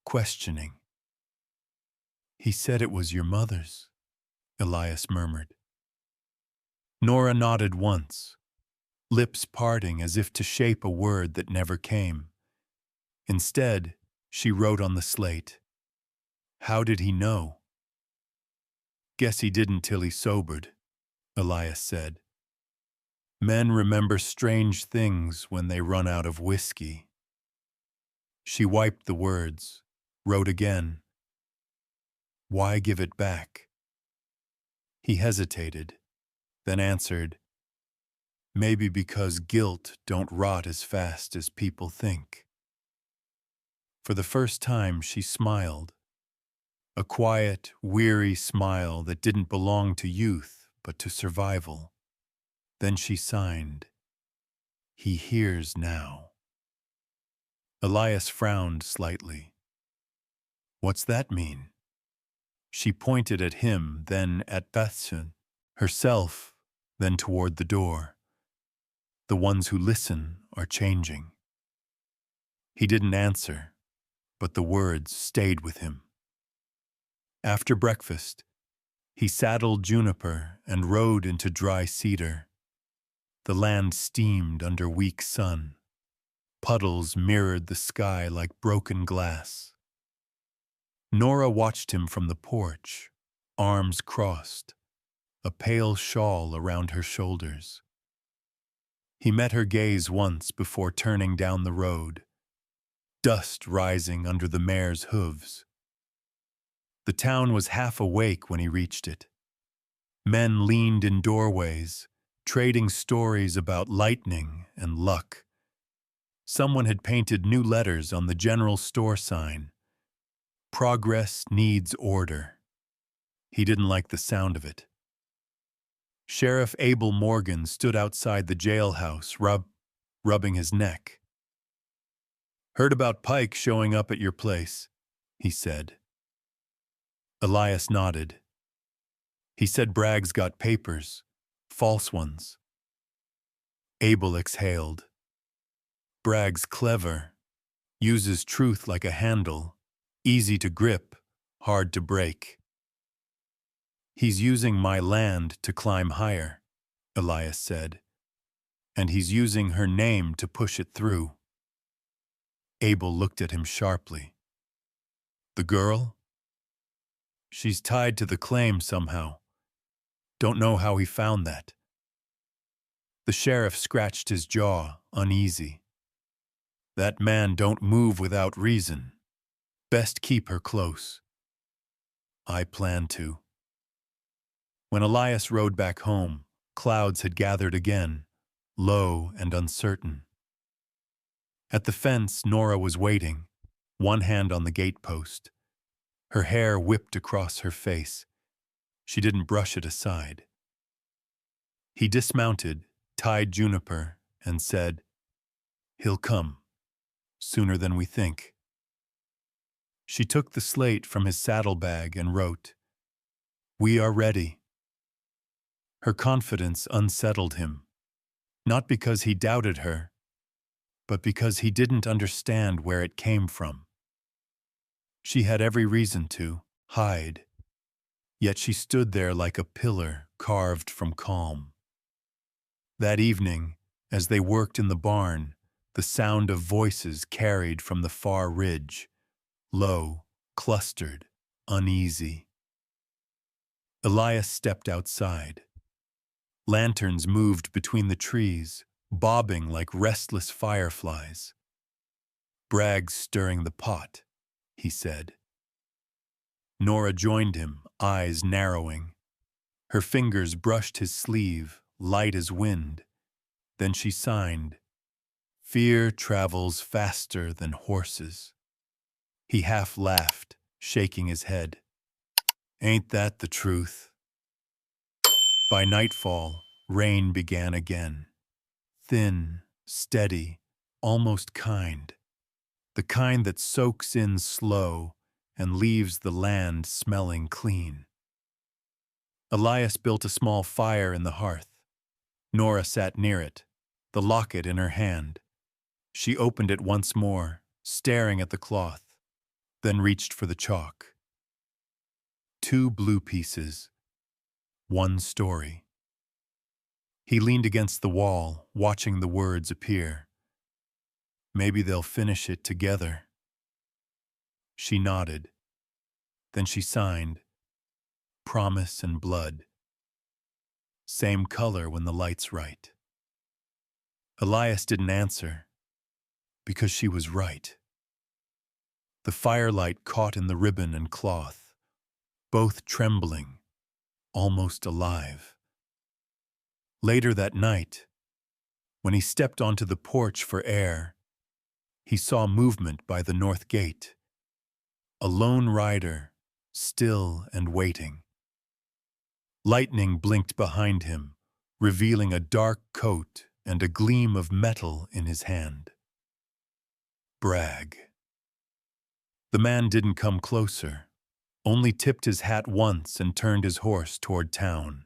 questioning. "He said it was your mother's," Elias murmured. Nora nodded once, lips parting as if to shape a word that never came. Instead, she wrote on the slate, "How did he know?" "Guess he didn't till he sobered," Elias said. "Men remember strange things when they run out of whiskey." She wiped the words, wrote again, "Why give it back?" He hesitated, then answered, "Maybe because guilt don't rot as fast as people think." For the first time she smiled, a quiet, weary smile that didn't belong to youth but to survival. Then she signed, "He hears now." Elias frowned slightly. "What's that mean?" She pointed at him, then at Bethsun, herself, then toward the door. "The ones who listen are changing." He didn't answer, but the words stayed with him. After breakfast, he saddled Juniper and rode into dry cedar. The land steamed under weak sun. Puddles mirrored the sky like broken glass. Nora watched him from the porch, arms crossed, a pale shawl around her shoulders. He met her gaze once before turning down the road, dust rising under the mare's hooves. The town was half awake when he reached it. Men leaned in doorways, trading stories about lightning and luck. Someone had painted new letters on the general store sign. "Progress needs order." He didn't like the sound of it. Sheriff Abel Morgan stood outside the jailhouse, rubbing his neck. "Heard about Pike showing up at your place," he said. Elias nodded. "He said Bragg's got papers, false ones." Abel exhaled. "Bragg's clever, uses truth like a handle, easy to grip, hard to break." "He's using my land to climb higher," Elias said, "and he's using her name to push it through." Abel looked at him sharply. "The girl?" "She's tied to the claim somehow. Don't know how he found that." The sheriff scratched his jaw, uneasy. "That man don't move without reason. Best keep her close." "I plan to." When Elias rode back home, clouds had gathered again, low and uncertain. At the fence, Nora was waiting, one hand on the gatepost. Her hair whipped across her face. She didn't brush it aside. He dismounted, tied Juniper, and said, "He'll come, sooner than we think." She took the slate from his saddlebag and wrote, "We are ready." Her confidence unsettled him, not because he doubted her, but because he didn't understand where it came from. She had every reason to hide, yet she stood there like a pillar carved from calm. That evening, as they worked in the barn, the sound of voices carried from the far ridge, low, clustered, uneasy. Elias stepped outside. Lanterns moved between the trees, bobbing like restless fireflies. "Bragg's stirring the pot," he said. Nora joined him, eyes narrowing. Her fingers brushed his sleeve, light as wind. Then she signed, "Fear travels faster than horses." He half laughed, shaking his head. "Ain't that the truth?" By nightfall, rain began again. Thin, steady, almost kind, the kind that soaks in slow and leaves the land smelling clean. Elias built a small fire in the hearth. Nora sat near it, the locket in her hand. She opened it once more, staring at the cloth, then reached for the chalk. 2 blue pieces, 1 story. He leaned against the wall, watching the words appear. Maybe they'll finish it together. She nodded. Then she signed, Promise and Blood. Same color when the light's right. Elias didn't answer, because she was right. The firelight caught in the ribbon and cloth, both trembling, almost alive. Later that night, when he stepped onto the porch for air, he saw movement by the north gate. A lone rider, still and waiting. Lightning blinked behind him, revealing a dark coat and a gleam of metal in his hand. Bragg. The man didn't come closer, only tipped his hat once and turned his horse toward town.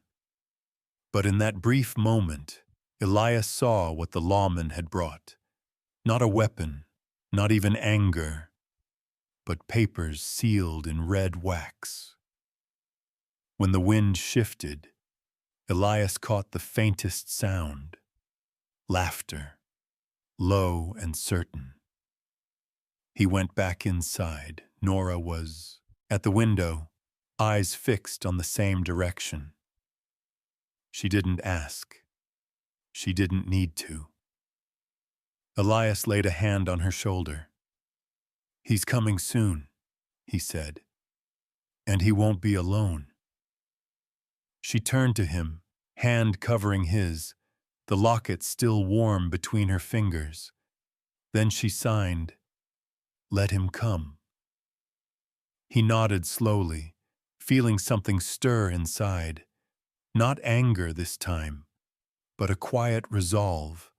But in that brief moment, Elias saw what the lawman had brought. Not a weapon, not even anger, but papers sealed in red wax. When the wind shifted, Elias caught the faintest sound. Laughter, low and certain. He went back inside. Nora was at the window, eyes fixed on the same direction. She didn't ask. She didn't need to. Elias laid a hand on her shoulder. He's coming soon, he said, and he won't be alone. She turned to him, hand covering his, the locket still warm between her fingers. Then she signed, Let him come. He nodded slowly, feeling something stir inside. Not anger this time, but a quiet resolve,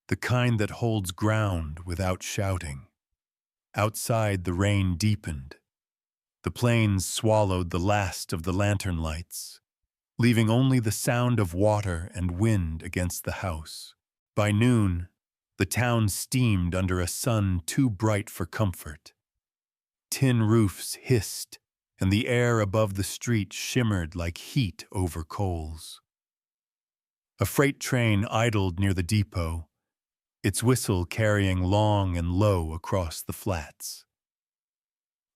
the kind that holds ground without shouting. Outside, the rain deepened. The plains swallowed the last of the lantern lights, leaving only the sound of water and wind against the house. By noon, the town steamed under a sun too bright for comfort. Tin roofs hissed, and the air above the street shimmered like heat over coals. A freight train idled near the depot, its whistle carrying long and low across the flats.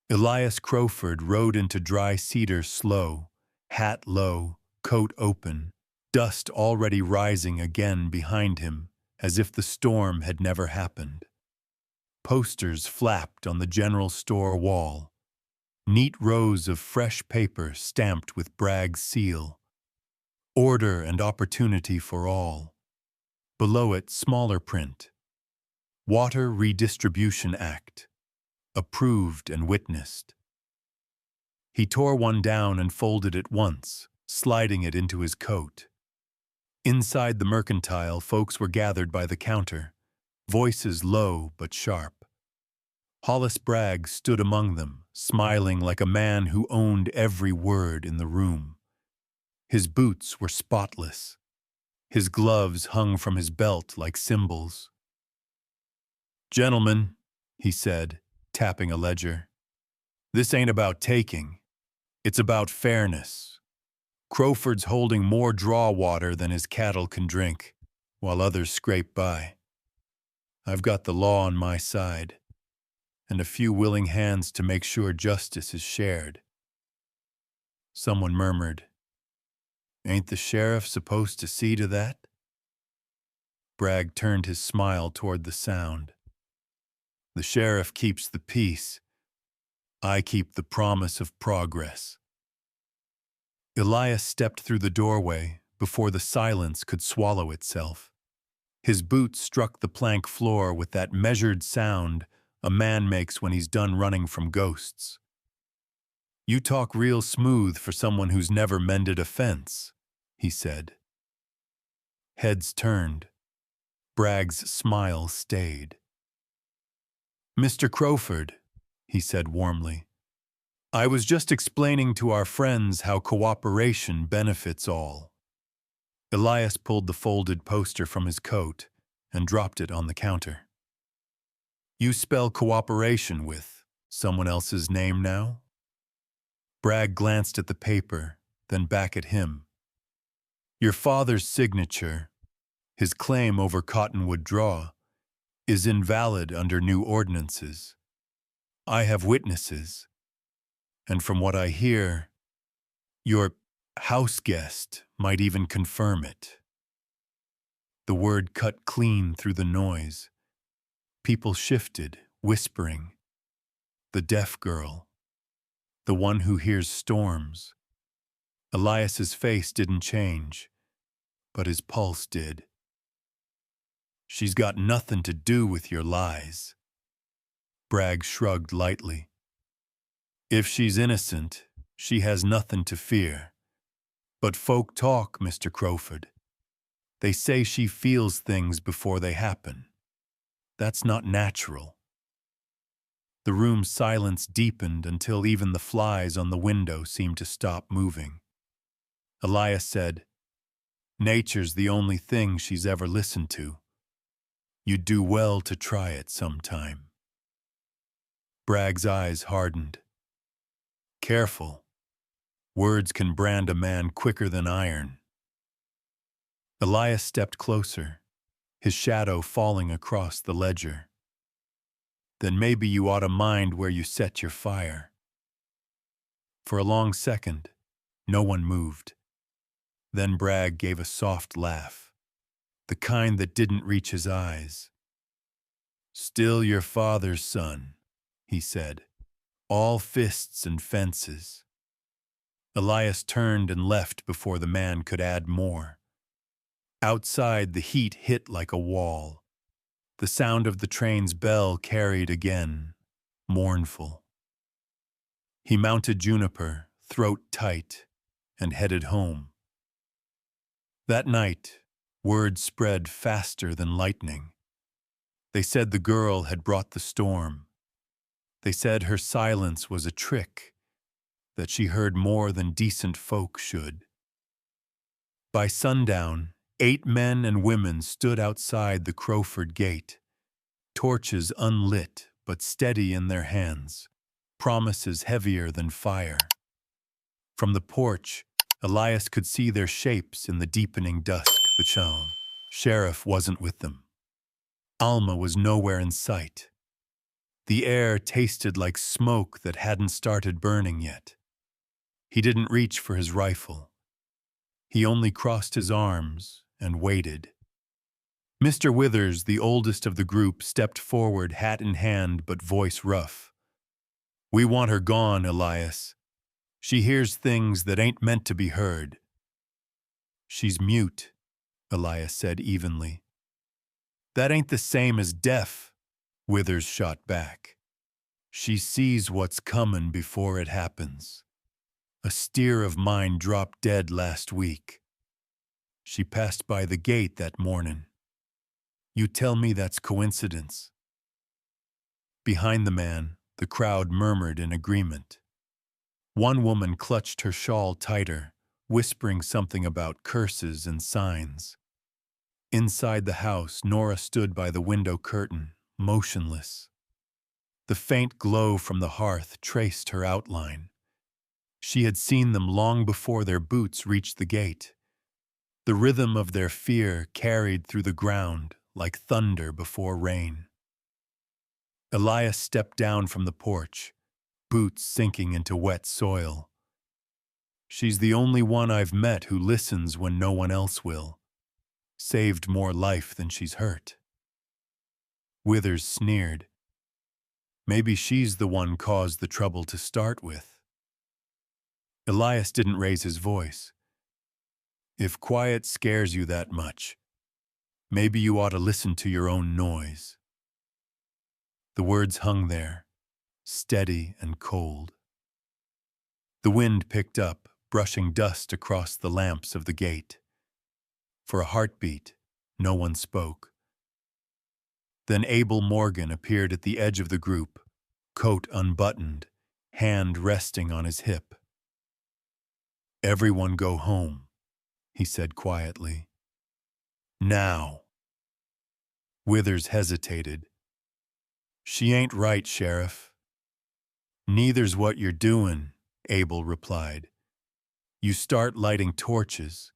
Elias Crowford rode into Dry Cedar slow, hat low, coat open, dust already rising again behind him, as if the storm had never happened. Posters flapped on the general store wall, neat rows of fresh paper stamped with Bragg's seal. Order and opportunity for all. Below it, smaller print. Water Redistribution Act. Approved and witnessed. He tore one down and folded it once, sliding it into his coat. Inside the mercantile, folks were gathered by the counter, voices low but sharp. Hollis Bragg stood among them, smiling like a man who owned every word in the room. His boots were spotless. His gloves hung from his belt like cymbals. "Gentlemen," he said, tapping a ledger, "this ain't about taking. It's about fairness. Crowford's holding more draw water than his cattle can drink, while others scrape by. I've got the law on my side, and a few willing hands to make sure justice is shared." Someone murmured, "Ain't the sheriff supposed to see to that?" Bragg turned his smile toward the sound. "The sheriff keeps the peace. I keep the promise of progress." Elias stepped through the doorway before the silence could swallow itself. His boots struck the plank floor with that measured sound a man makes when he's done running from ghosts. "You talk real smooth for someone who's never mended a fence," he said. Heads turned. Bragg's smile stayed. "Mr. Crowford," he said warmly, "I was just explaining to our friends how cooperation benefits all." Elias pulled the folded poster from his coat and dropped it on the counter. "You spell cooperation with someone else's name now?" Bragg glanced at the paper, then back at him. "Your father's signature, his claim over Cottonwood Draw, is invalid under new ordinances. I have witnesses, and from what I hear, your house guest might even confirm it." The word cut clean through the noise. People shifted, whispering. The deaf girl. The one who hears storms. Elias's face didn't change, but his pulse did. "She's got nothing to do with your lies." Bragg shrugged lightly. "If she's innocent, she has nothing to fear. But folk talk, Mr. Crowford. They say she feels things before they happen. That's not natural." The room's silence deepened until even the flies on the window seemed to stop moving. Elias said, "Nature's the only thing she's ever listened to. You'd do well to try it sometime." Bragg's eyes hardened. "Careful. Words can brand a man quicker than iron." Elias stepped closer, his shadow falling across the ledger. "Then maybe you ought to mind where you set your fire." For a long second, no one moved. Then Bragg gave a soft laugh, the kind that didn't reach his eyes. "Still your father's son," he said, "all fists and fences." Elias turned and left before the man could add more. Outside, the heat hit like a wall. The sound of the train's bell carried again, mournful. He mounted Juniper, throat tight, and headed home. That night, word spread faster than lightning. They said the girl had brought the storm. They said her silence was a trick, that she heard more than decent folk should. By sundown, 8 men and women stood outside the Crowford gate, torches unlit but steady in their hands, promises heavier than fire. From the porch, Elias could see their shapes in the deepening dusk. The sheriff wasn't with them. Alma was nowhere in sight. The air tasted like smoke that hadn't started burning yet. He didn't reach for his rifle. He only crossed his arms and waited. Mr. Withers, the oldest of the group, stepped forward, hat in hand but voice rough. "We want her gone, Elias. She hears things that ain't meant to be heard." "She's mute," Elias said evenly. "That ain't the same as deaf," Withers shot back. "She sees what's comin' before it happens. A steer of mine dropped dead last week. She passed by the gate that mornin'. You tell me that's coincidence?" Behind the man, the crowd murmured in agreement. One woman clutched her shawl tighter, whispering something about curses and signs. Inside the house, Nora stood by the window curtain, motionless. The faint glow from the hearth traced her outline. She had seen them long before their boots reached the gate. The rhythm of their fear carried through the ground like thunder before rain. Elias stepped down from the porch, boots sinking into wet soil. "She's the only one I've met who listens when no one else will. Saved more life than she's hurt." Withers sneered. "Maybe she's the one caused the trouble to start with." Elias didn't raise his voice. "If quiet scares you that much, maybe you ought to listen to your own noise." The words hung there, steady and cold. The wind picked up, brushing dust across the lamps of the gate. For a heartbeat, no one spoke. Then Abel Morgan appeared at the edge of the group, coat unbuttoned, hand resting on his hip. "Everyone go home," he said quietly. "Now." Withers hesitated. "She ain't right, Sheriff." "Neither's what you're doin'," Abel replied. "You start lighting torches.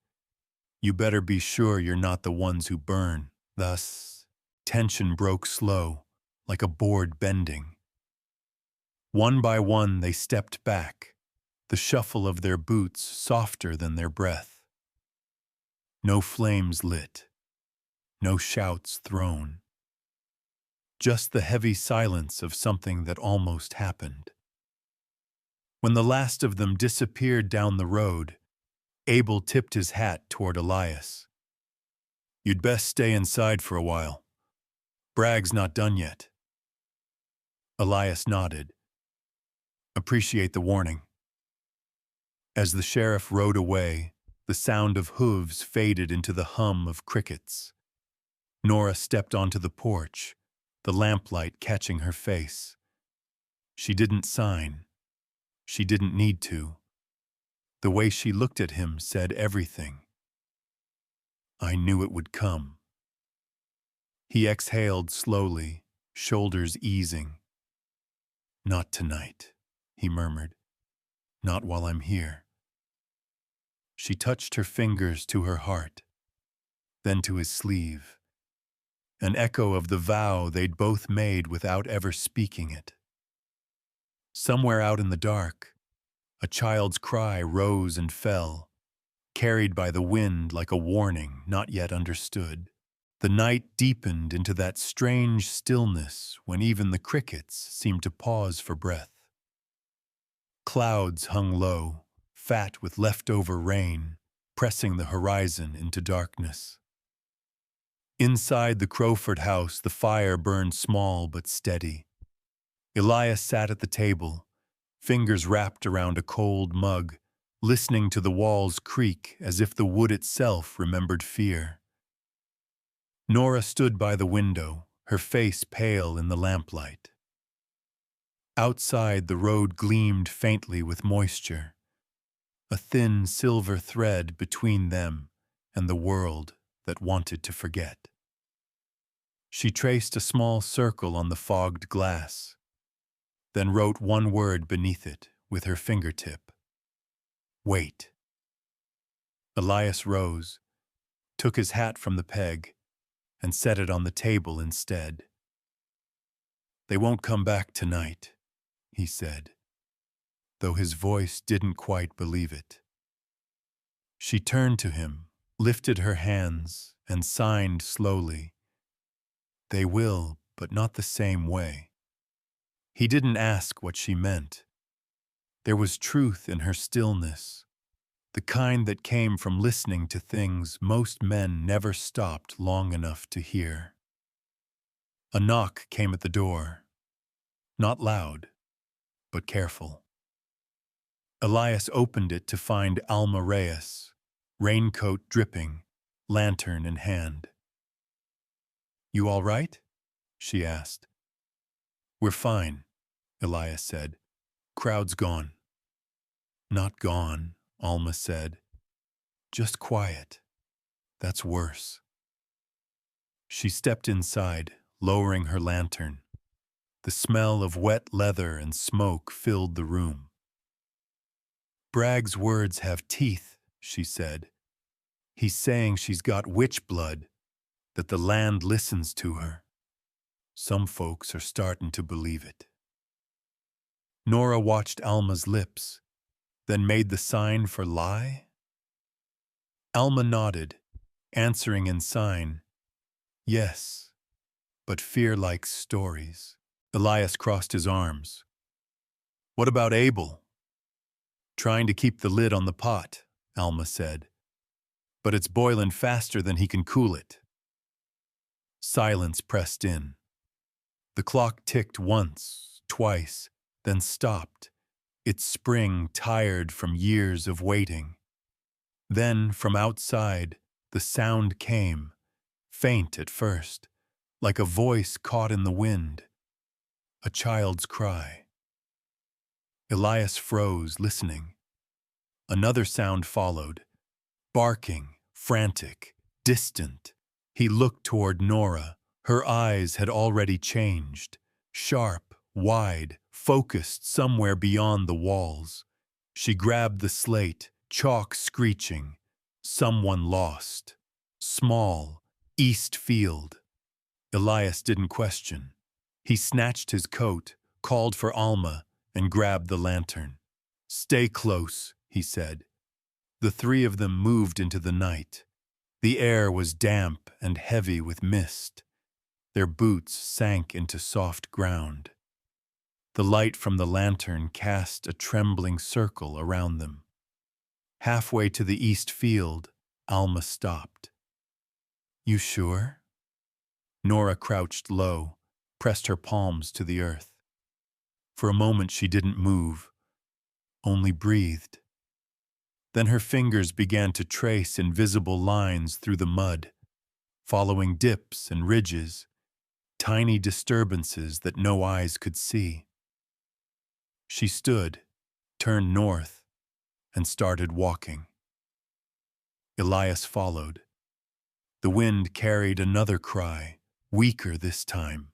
You better be sure you're not the ones who burn." Thus, tension broke slow, like a board bending. One by one they stepped back, the shuffle of their boots softer than their breath. No flames lit, no shouts thrown. Just the heavy silence of something that almost happened. When the last of them disappeared down the road, Abel tipped his hat toward Elias. "You'd best stay inside for a while. Bragg's not done yet." Elias nodded. "Appreciate the warning." As the sheriff rode away, the sound of hooves faded into the hum of crickets. Nora stepped onto the porch, the lamplight catching her face. She didn't sign. She didn't need to. The way she looked at him said everything. "I knew it would come." He exhaled slowly, shoulders easing. "Not tonight," he murmured. "Not while I'm here." She touched her fingers to her heart, then to his sleeve. An echo of the vow they'd both made without ever speaking it. Somewhere out in the dark, a child's cry rose and fell, carried by the wind like a warning not yet understood. The night deepened into that strange stillness when even the crickets seemed to pause for breath. Clouds hung low, fat with leftover rain, pressing the horizon into darkness. Inside the Crowford house, the fire burned small but steady. Elias sat at the table, fingers wrapped around a cold mug, listening to the walls creak as if the wood itself remembered fear. Nora stood by the window, her face pale in the lamplight. Outside, the road gleamed faintly with moisture, a thin silver thread between them and the world that wanted to forget. She traced a small circle on the fogged glass, then wrote one word beneath it with her fingertip. "Wait." Elias rose, took his hat from the peg, and set it on the table instead. "They won't come back tonight," he said, though his voice didn't quite believe it. She turned to him, lifted her hands, and signed slowly. "They will, but not the same way." He didn't ask what she meant. There was truth in her stillness, the kind that came from listening to things most men never stopped long enough to hear. A knock came at the door, not loud, but careful. Elias opened it to find Alma Reyes, raincoat dripping, lantern in hand. "You all right?" she asked. "We're fine," Elias said. "Crowd's gone." "Not gone," Alma said. "Just quiet. That's worse." She stepped inside, lowering her lantern. The smell of wet leather and smoke filled the room. "Bragg's words have teeth," she said. "He's saying she's got witch blood, that the land listens to her. Some folks are starting to believe it." Nora watched Alma's lips, then made the sign for lie. Alma nodded, answering in sign, "Yes, but fear likes stories." Elias crossed his arms. "What about Abel?" "Trying to keep the lid on the pot," Alma said. "But it's boiling faster than he can cool it." Silence pressed in. The clock ticked once, twice, then stopped, its spring tired from years of waiting. Then, from outside, the sound came, faint at first, like a voice caught in the wind, a child's cry. Elias froze, listening. Another sound followed, barking, frantic, distant. He looked toward Nora. Her eyes had already changed, sharp, wide, focused somewhere beyond the walls. She grabbed the slate, chalk screeching. Someone lost. Small, East Field. Elias didn't question. He snatched his coat, called for Alma, and grabbed the lantern. "Stay close," he said. The three of them moved into the night. The air was damp and heavy with mist. Their boots sank into soft ground. The light from the lantern cast a trembling circle around them. Halfway to the east field, Alma stopped. "You sure?" Nora crouched low, pressed her palms to the earth. For a moment she didn't move, only breathed. Then her fingers began to trace invisible lines through the mud, following dips and ridges, tiny disturbances that no eyes could see. She stood, turned north, and started walking. Elias followed. The wind carried another cry, weaker this time.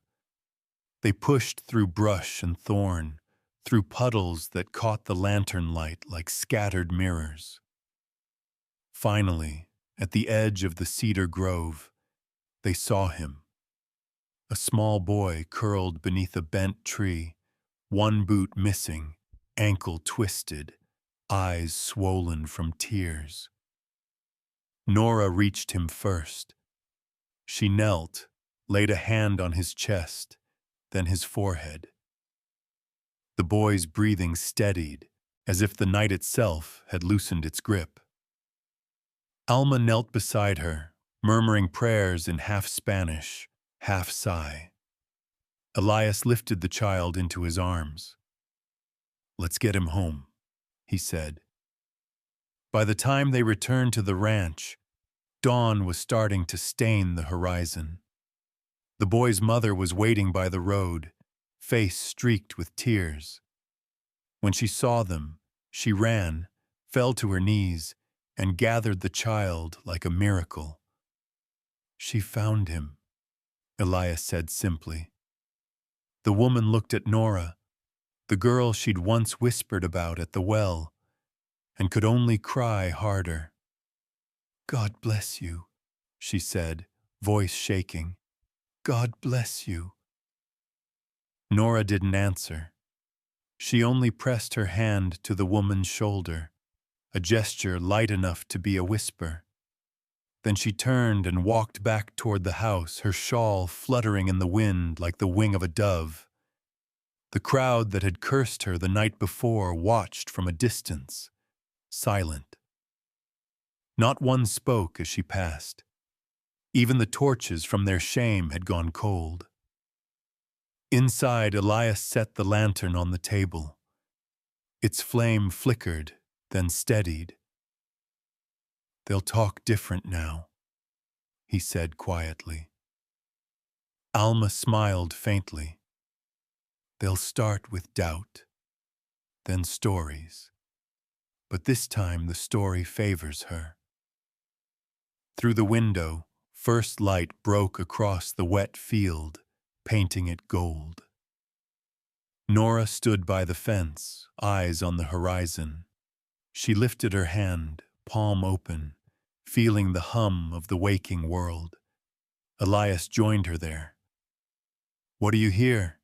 They pushed through brush and thorn, through puddles that caught the lantern light like scattered mirrors. Finally, at the edge of the cedar grove, they saw him. A small boy curled beneath a bent tree, one boot missing, ankle twisted, eyes swollen from tears. Nora reached him first. She knelt, laid a hand on his chest, then his forehead. The boy's breathing steadied, as if the night itself had loosened its grip. Alma knelt beside her, murmuring prayers in half Spanish, half sigh. Elias lifted the child into his arms. "Let's get him home," he said. By the time they returned to the ranch, dawn was starting to stain the horizon. The boy's mother was waiting by the road, face streaked with tears. When she saw them, she ran, fell to her knees, and gathered the child like a miracle. "She found him," Elias said simply. The woman looked at Nora, the girl she'd once whispered about at the well, and could only cry harder. "God bless you," she said, voice shaking. "God bless you." Nora didn't answer. She only pressed her hand to the woman's shoulder, a gesture light enough to be a whisper. Then she turned and walked back toward the house, her shawl fluttering in the wind like the wing of a dove. The crowd that had cursed her the night before watched from a distance, silent. Not one spoke as she passed. Even the torches from their shame had gone cold. Inside, Elias set the lantern on the table. Its flame flickered, then steadied. "They'll talk different now," he said quietly. Alma smiled faintly. "They'll start with doubt, then stories. But this time the story favors her." Through the window, first light broke across the wet field, painting it gold. Nora stood by the fence, eyes on the horizon. She lifted her hand, palm open, feeling the hum of the waking world. Elias joined her there. "What do you hear?"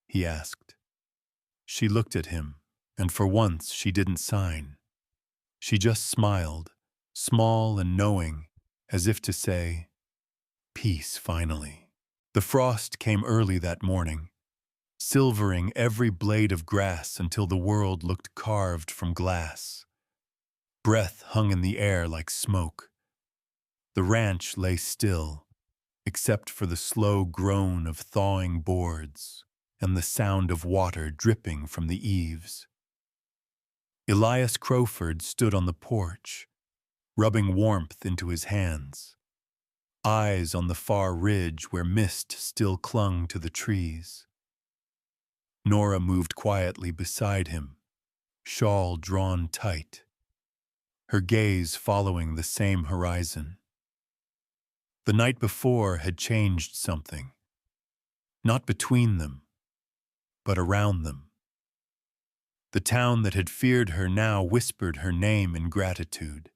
he asked. She looked at him, and for once she didn't sign. She just smiled, small and knowing, as if to say, "Peace, finally." The frost came early that morning, silvering every blade of grass until the world looked carved from glass. Breath hung in the air like smoke. The ranch lay still, except for the slow groan of thawing boards and the sound of water dripping from the eaves. Elias Crowford stood on the porch, rubbing warmth into his hands. eyes on the far ridge where mist still clung to the trees. Nora moved quietly beside him, shawl drawn tight, her gaze following the same horizon. The night before had changed something, not between them, but around them. The town that had feared her now whispered her name in gratitude.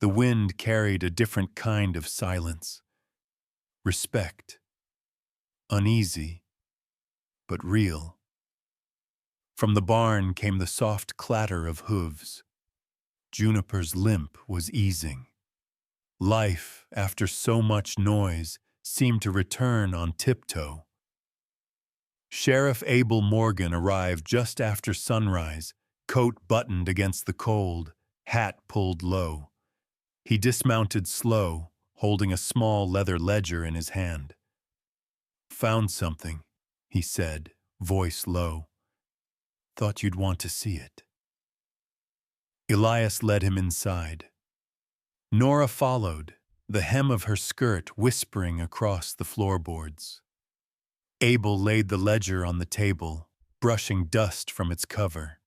The wind carried a different kind of silence, respect, uneasy, but real. From the barn came the soft clatter of hooves. Juniper's limp was easing. Life, after so much noise, seemed to return on tiptoe. Sheriff Abel Morgan arrived just after sunrise, coat buttoned against the cold, hat pulled low. He dismounted slow, holding a small leather ledger in his hand. "Found something," he said, voice low. "Thought you'd want to see it." Elias led him inside. Nora followed, the hem of her skirt whispering across the floorboards. Abel laid the ledger on the table, brushing dust from its cover.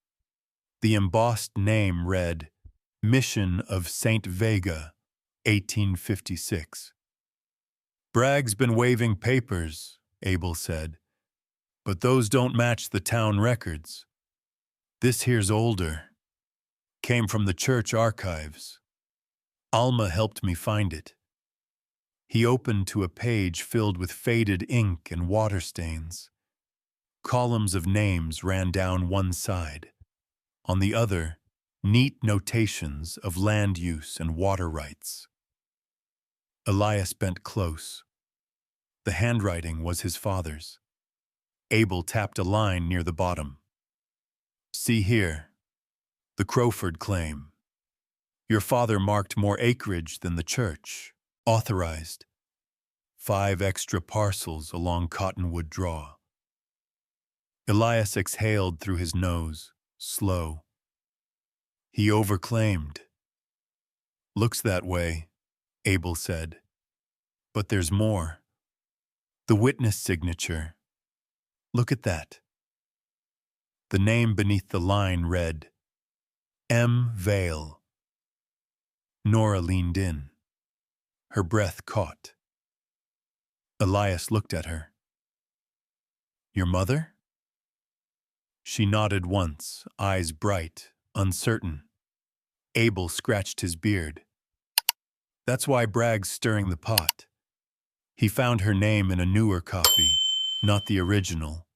The embossed name read, "Mission of St. Vega, 1856. "Bragg's been waving papers," Abel said, "but those don't match the town records. This here's older. Came from the church archives. Alma helped me find it." He opened to a page filled with faded ink and water stains. Columns of names ran down one side. On the other, neat notations of land use and water rights. Elias bent close. The handwriting was his father's. Abel tapped a line near the bottom. "See here. The Crowford claim. Your father marked more acreage than the church. Authorized. 5 extra parcels along Cottonwood Draw." Elias exhaled through his nose, slow. "He overclaimed." "Looks that way," Abel said. "But there's more. The witness signature. Look at that." The name beneath the line read, "M. Vale." Nora leaned in. Her breath caught. Elias looked at her. "Your mother?" She nodded once, eyes bright, uncertain. Abel scratched his beard. "That's why Bragg's stirring the pot. He found her name in a newer copy, not the original.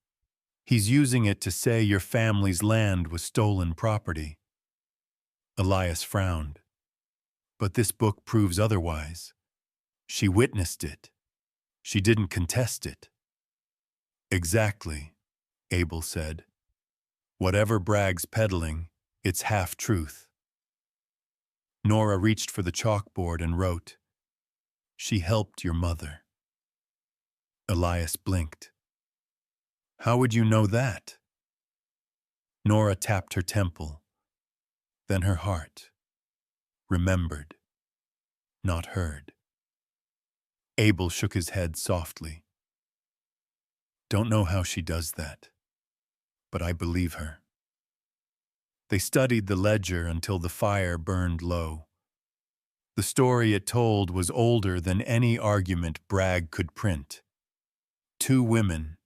He's using it to say your family's land was stolen property." Elias frowned. "But this book proves otherwise. She witnessed it. She didn't contest it." "Exactly," Abel said. "Whatever Bragg's peddling, it's half-truth." Nora reached for the chalkboard and wrote, "She helped your mother." Elias blinked. "How would you know that?" Nora tapped her temple, then her heart. Remembered, not heard. Abel shook his head softly. "Don't know how she does that, but I believe her." They studied the ledger until the fire burned low. The story it told was older than any argument Bragg could print. 2 women,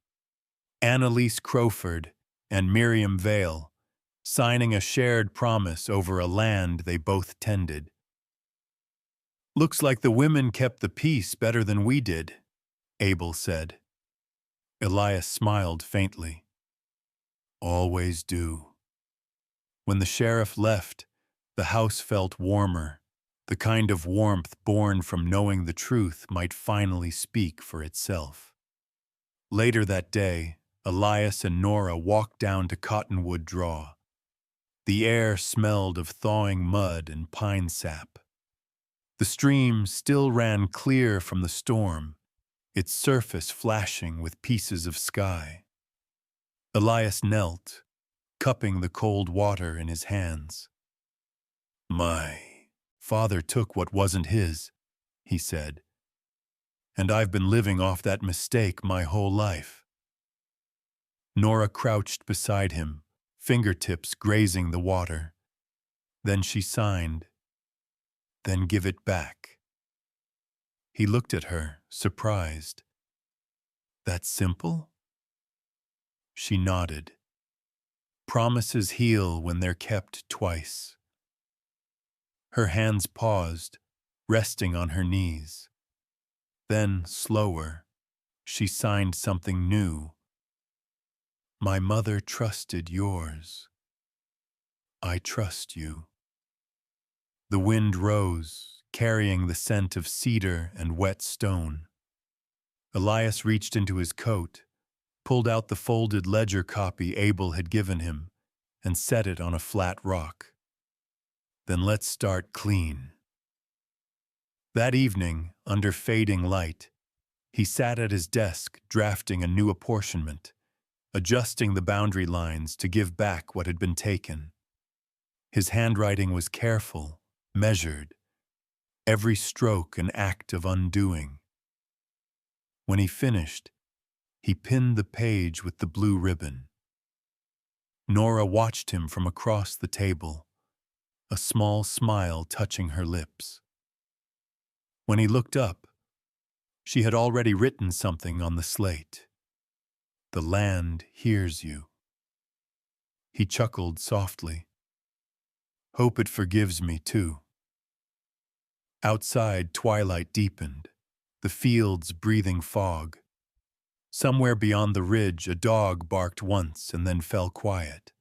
Annalise Crowford and Miriam Vale, signing a shared promise over a land they both tended. "Looks like the women kept the peace better than we did," Abel said. Elias smiled faintly. "Always do." When the sheriff left, the house felt warmer, the kind of warmth born from knowing the truth might finally speak for itself. Later that day, Elias and Nora walked down to Cottonwood Draw. The air smelled of thawing mud and pine sap. The stream still ran clear from the storm, its surface flashing with pieces of sky. Elias knelt, cupping the cold water in his hands. "My father took what wasn't his," he said, "and I've been living off that mistake my whole life." Nora crouched beside him, fingertips grazing the water. Then she signed, "Then give it back." He looked at her, surprised. "That simple?" She nodded. Promises heal when they're kept twice. Her hands paused, resting on her knees. Then, slower, she signed something new. "My mother trusted yours. I trust you." The wind rose, carrying the scent of cedar and wet stone. Elias reached into his coat, pulled out the folded ledger copy Abel had given him, and set it on a flat rock. "Then let's start clean." That evening, under fading light, he sat at his desk drafting a new apportionment, adjusting the boundary lines to give back what had been taken. His handwriting was careful, measured, every stroke an act of undoing. When he finished, he pinned the page with the blue ribbon. Nora watched him from across the table, a small smile touching her lips. When he looked up, she had already written something on the slate. "The land hears you." He chuckled softly. "Hope it forgives me, too." Outside, twilight deepened, the fields breathing fog. Somewhere beyond the ridge, a dog barked once and then fell quiet.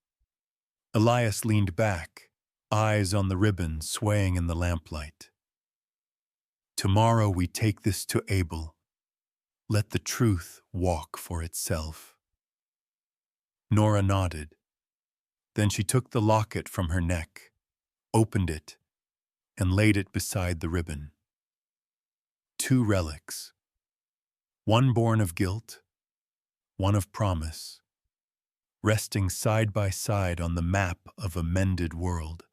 Elias leaned back, eyes on the ribbon swaying in the lamplight. "Tomorrow we take this to Abel. Let the truth walk for itself." Nora nodded. Then she took the locket from her neck, opened it, and laid it beside the ribbon. Two relics. One born of guilt, one of promise, resting side by side on the map of a mended world.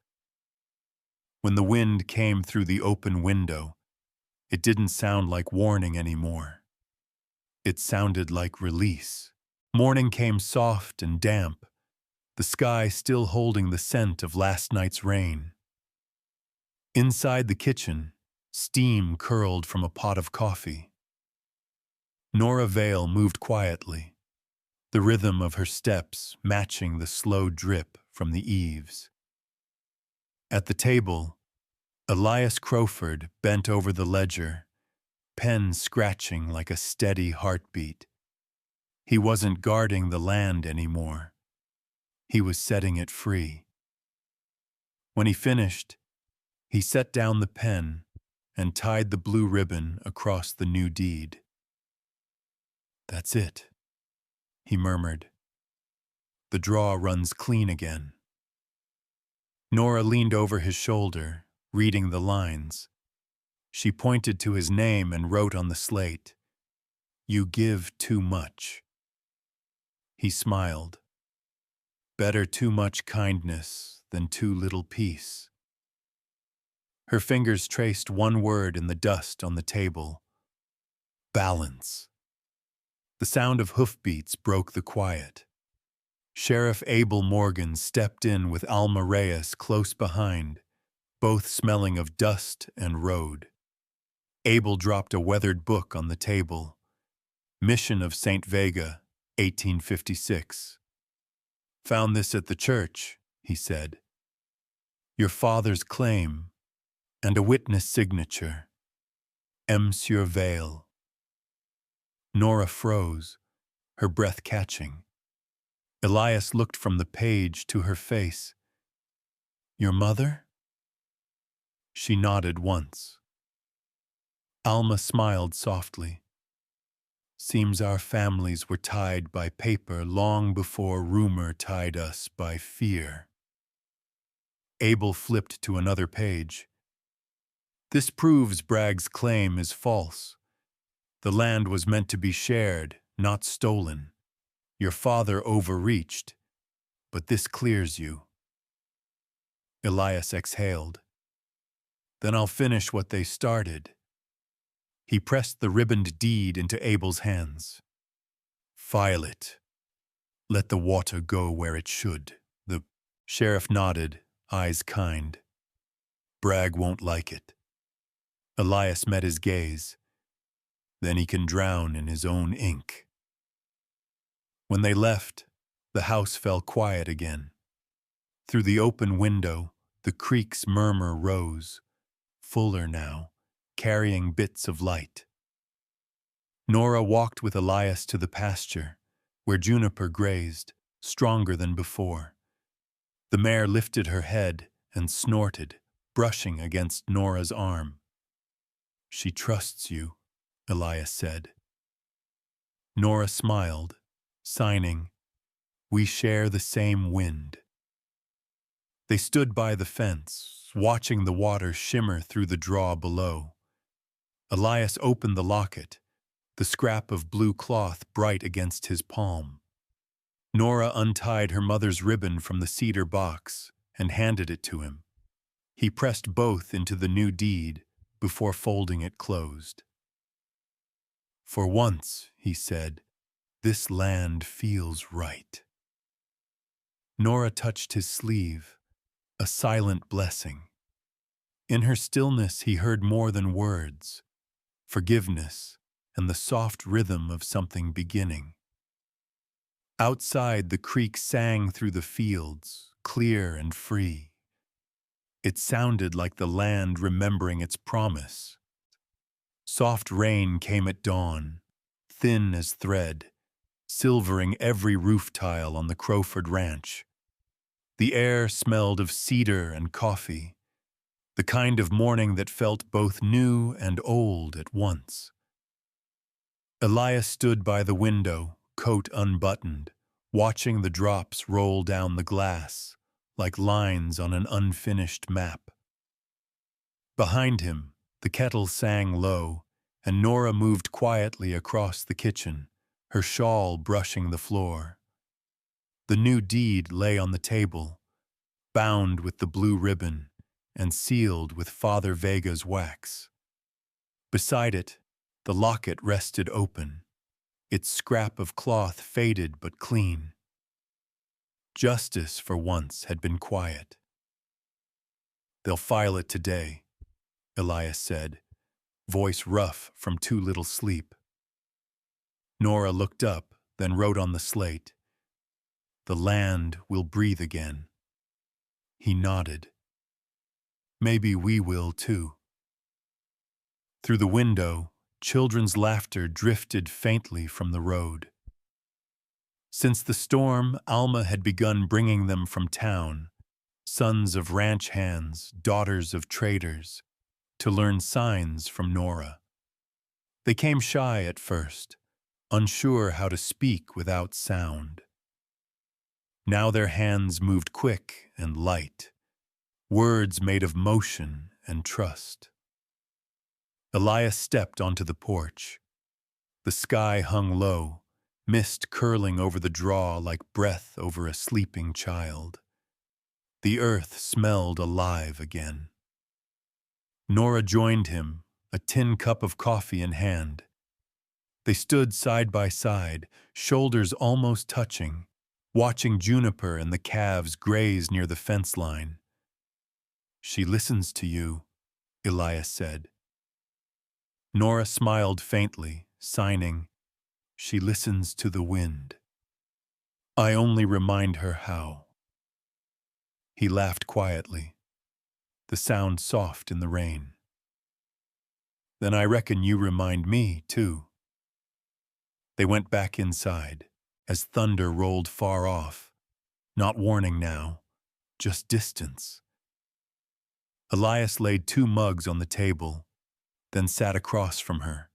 When the wind came through the open window, it didn't sound like warning anymore. It sounded like release. Morning came soft and damp, the sky still holding the scent of last night's rain. Inside the kitchen, steam curled from a pot of coffee. Nora Vale moved quietly, the rhythm of her steps matching the slow drip from the eaves. At the table, Elias Crowford bent over the ledger, pen scratching like a steady heartbeat. He wasn't guarding the land anymore. He was setting it free. When he finished, he set down the pen and tied the blue ribbon across the new deed. "That's it," he murmured. "The draw runs clean again." Nora leaned over his shoulder, reading the lines. She pointed to his name and wrote on the slate, "You give too much." He smiled. "Better too much kindness than too little peace." Her fingers traced one word in the dust on the table. "Balance." The sound of hoofbeats broke the quiet. Sheriff Abel Morgan stepped in with Alma Reyes close behind, both smelling of dust and road. Abel dropped a weathered book on the table. Mission of St. Vega, 1856. "Found this at the church," he said. "Your father's claim, and a witness signature. M. Sur Vale." Nora froze, her breath catching. Elias looked from the page to her face. "Your mother?" She nodded once. Alma smiled softly. "Seems our families were tied by paper long before rumor tied us by fear." Abel flipped to another page. "This proves Bragg's claim is false. The land was meant to be shared, not stolen. Your father overreached, but this clears you." Elias exhaled. "Then I'll finish what they started. He pressed the ribboned deed into Abel's hands. "File it. Let the water go where it should." The sheriff nodded, eyes kind. "Bragg won't like it." Elias met his gaze. "Then he can drown in his own ink." When they left, the house fell quiet again. Through the open window, the creek's murmur rose, fuller now, carrying bits of light. Nora walked with Elias to the pasture, where Juniper grazed, stronger than before. The mare lifted her head and snorted, brushing against Nora's arm. "She trusts you," Elias said. Nora smiled, signing, "We share the same wind." They stood by the fence, watching the water shimmer through the draw below. Elias opened the locket, the scrap of blue cloth bright against his palm. Nora untied her mother's ribbon from the cedar box and handed it to him. He pressed both into the new deed before folding it closed. "For once," he said, "this land feels right." Nora touched his sleeve, a silent blessing. In her stillness he heard more than words, forgiveness and the soft rhythm of something beginning. Outside, the creek sang through the fields, clear and free. It sounded like the land remembering its promise. Soft rain came at dawn, thin as thread, silvering every roof tile on the Crowford Ranch. The air smelled of cedar and coffee, the kind of morning that felt both new and old at once. Elias stood by the window, coat unbuttoned, watching the drops roll down the glass like lines on an unfinished map. Behind him, the kettle sang low, and Nora moved quietly across the kitchen, her shawl brushing the floor. The new deed lay on the table, bound with the blue ribbon and sealed with Father Vega's wax. Beside it, the locket rested open, its scrap of cloth faded but clean. Justice, for once, had been quiet. "They'll file it today," Elias said, voice rough from too little sleep. Nora looked up, then wrote on the slate, "The land will breathe again." He nodded. "Maybe we will, too." Through the window, children's laughter drifted faintly from the road. Since the storm, Alma had begun bringing them from town, sons of ranch hands, daughters of traders, to learn signs from Nora. They came shy at first, unsure how to speak without sound. Now their hands moved quick and light, words made of motion and trust. Elias stepped onto the porch. The sky hung low, mist curling over the draw like breath over a sleeping child. The earth smelled alive again. Nora joined him, a tin cup of coffee in hand. They stood side by side, shoulders almost touching, watching Juniper and the calves graze near the fence line. "She listens to you," Elias said. Nora smiled faintly, signing, "She listens to the wind. I only remind her how." He laughed quietly, the sound soft in the rain. "Then I reckon you remind me, too." They went back inside, as thunder rolled far off, not warning now, just distance. Elias laid 2 mugs on the table, then sat across from her.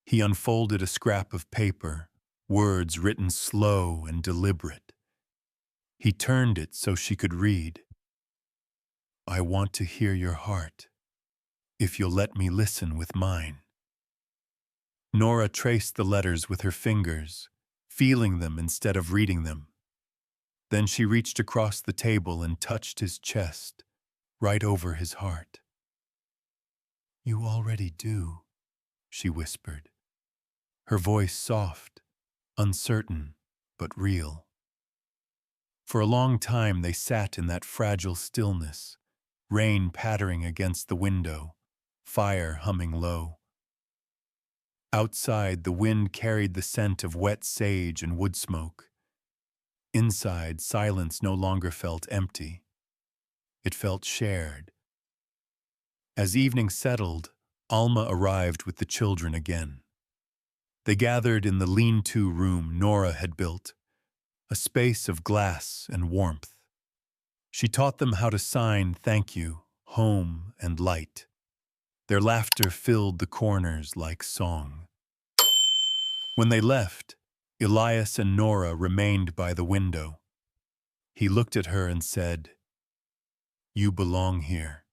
He unfolded a scrap of paper, words written slow and deliberate. He turned it so she could read. "I want to hear your heart, if you'll let me listen with mine." Nora traced the letters with her fingers, feeling them instead of reading them. Then she reached across the table and touched his chest, right over his heart. "You already do," she whispered, her voice soft, uncertain, but real. For a long time they sat in that fragile stillness, rain pattering against the window, fire humming low. Outside, the wind carried the scent of wet sage and wood smoke. Inside, silence no longer felt empty. It felt shared. As evening settled, Alma arrived with the children again. They gathered in the lean-to room Nora had built, a space of glass and warmth. She taught them how to sign thank you, home, and light. Their laughter filled the corners like song. When they left, Elias and Nora remained by the window. He looked at her and said, "You belong here."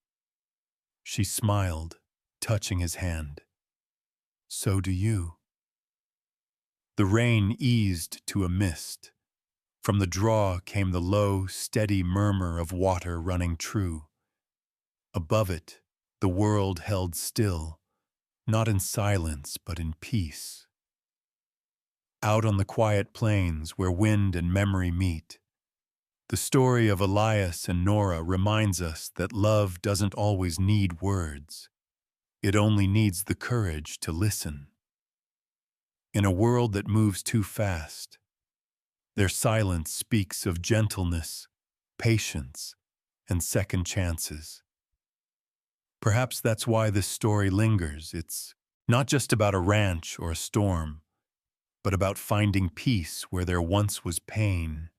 She smiled, touching his hand. "So do you." The rain eased to a mist. From the draw came the low, steady murmur of water running true. Above it, the world held still, not in silence but in peace. Out on the quiet plains where wind and memory meet, the story of Elias and Nora reminds us that love doesn't always need words. It only needs the courage to listen. In a world that moves too fast, their silence speaks of gentleness, patience, and second chances. Perhaps that's why this story lingers. It's not just about a ranch or a storm, but about finding peace where there once was pain,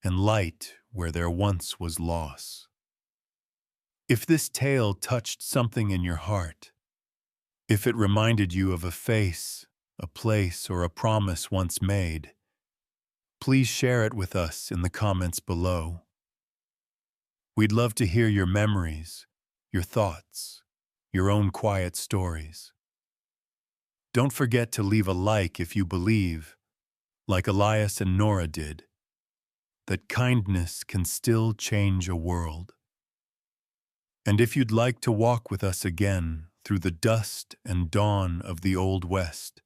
and light where there once was loss. If this tale touched something in your heart, if it reminded you of a face, a place, or a promise once made, please share it with us in the comments below. We'd love to hear your memories, your thoughts, your own quiet stories. Don't forget to leave a like if you believe, like Elias and Nora did, that kindness can still change a world. And if you'd like to walk with us again through the dust and dawn of the Old West,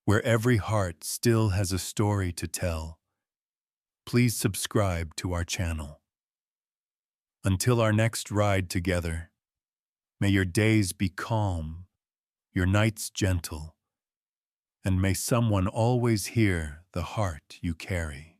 where every heart still has a story to tell, please subscribe to our channel. Until our next ride together, may your days be calm, your nights gentle, and may someone always hear the heart you carry.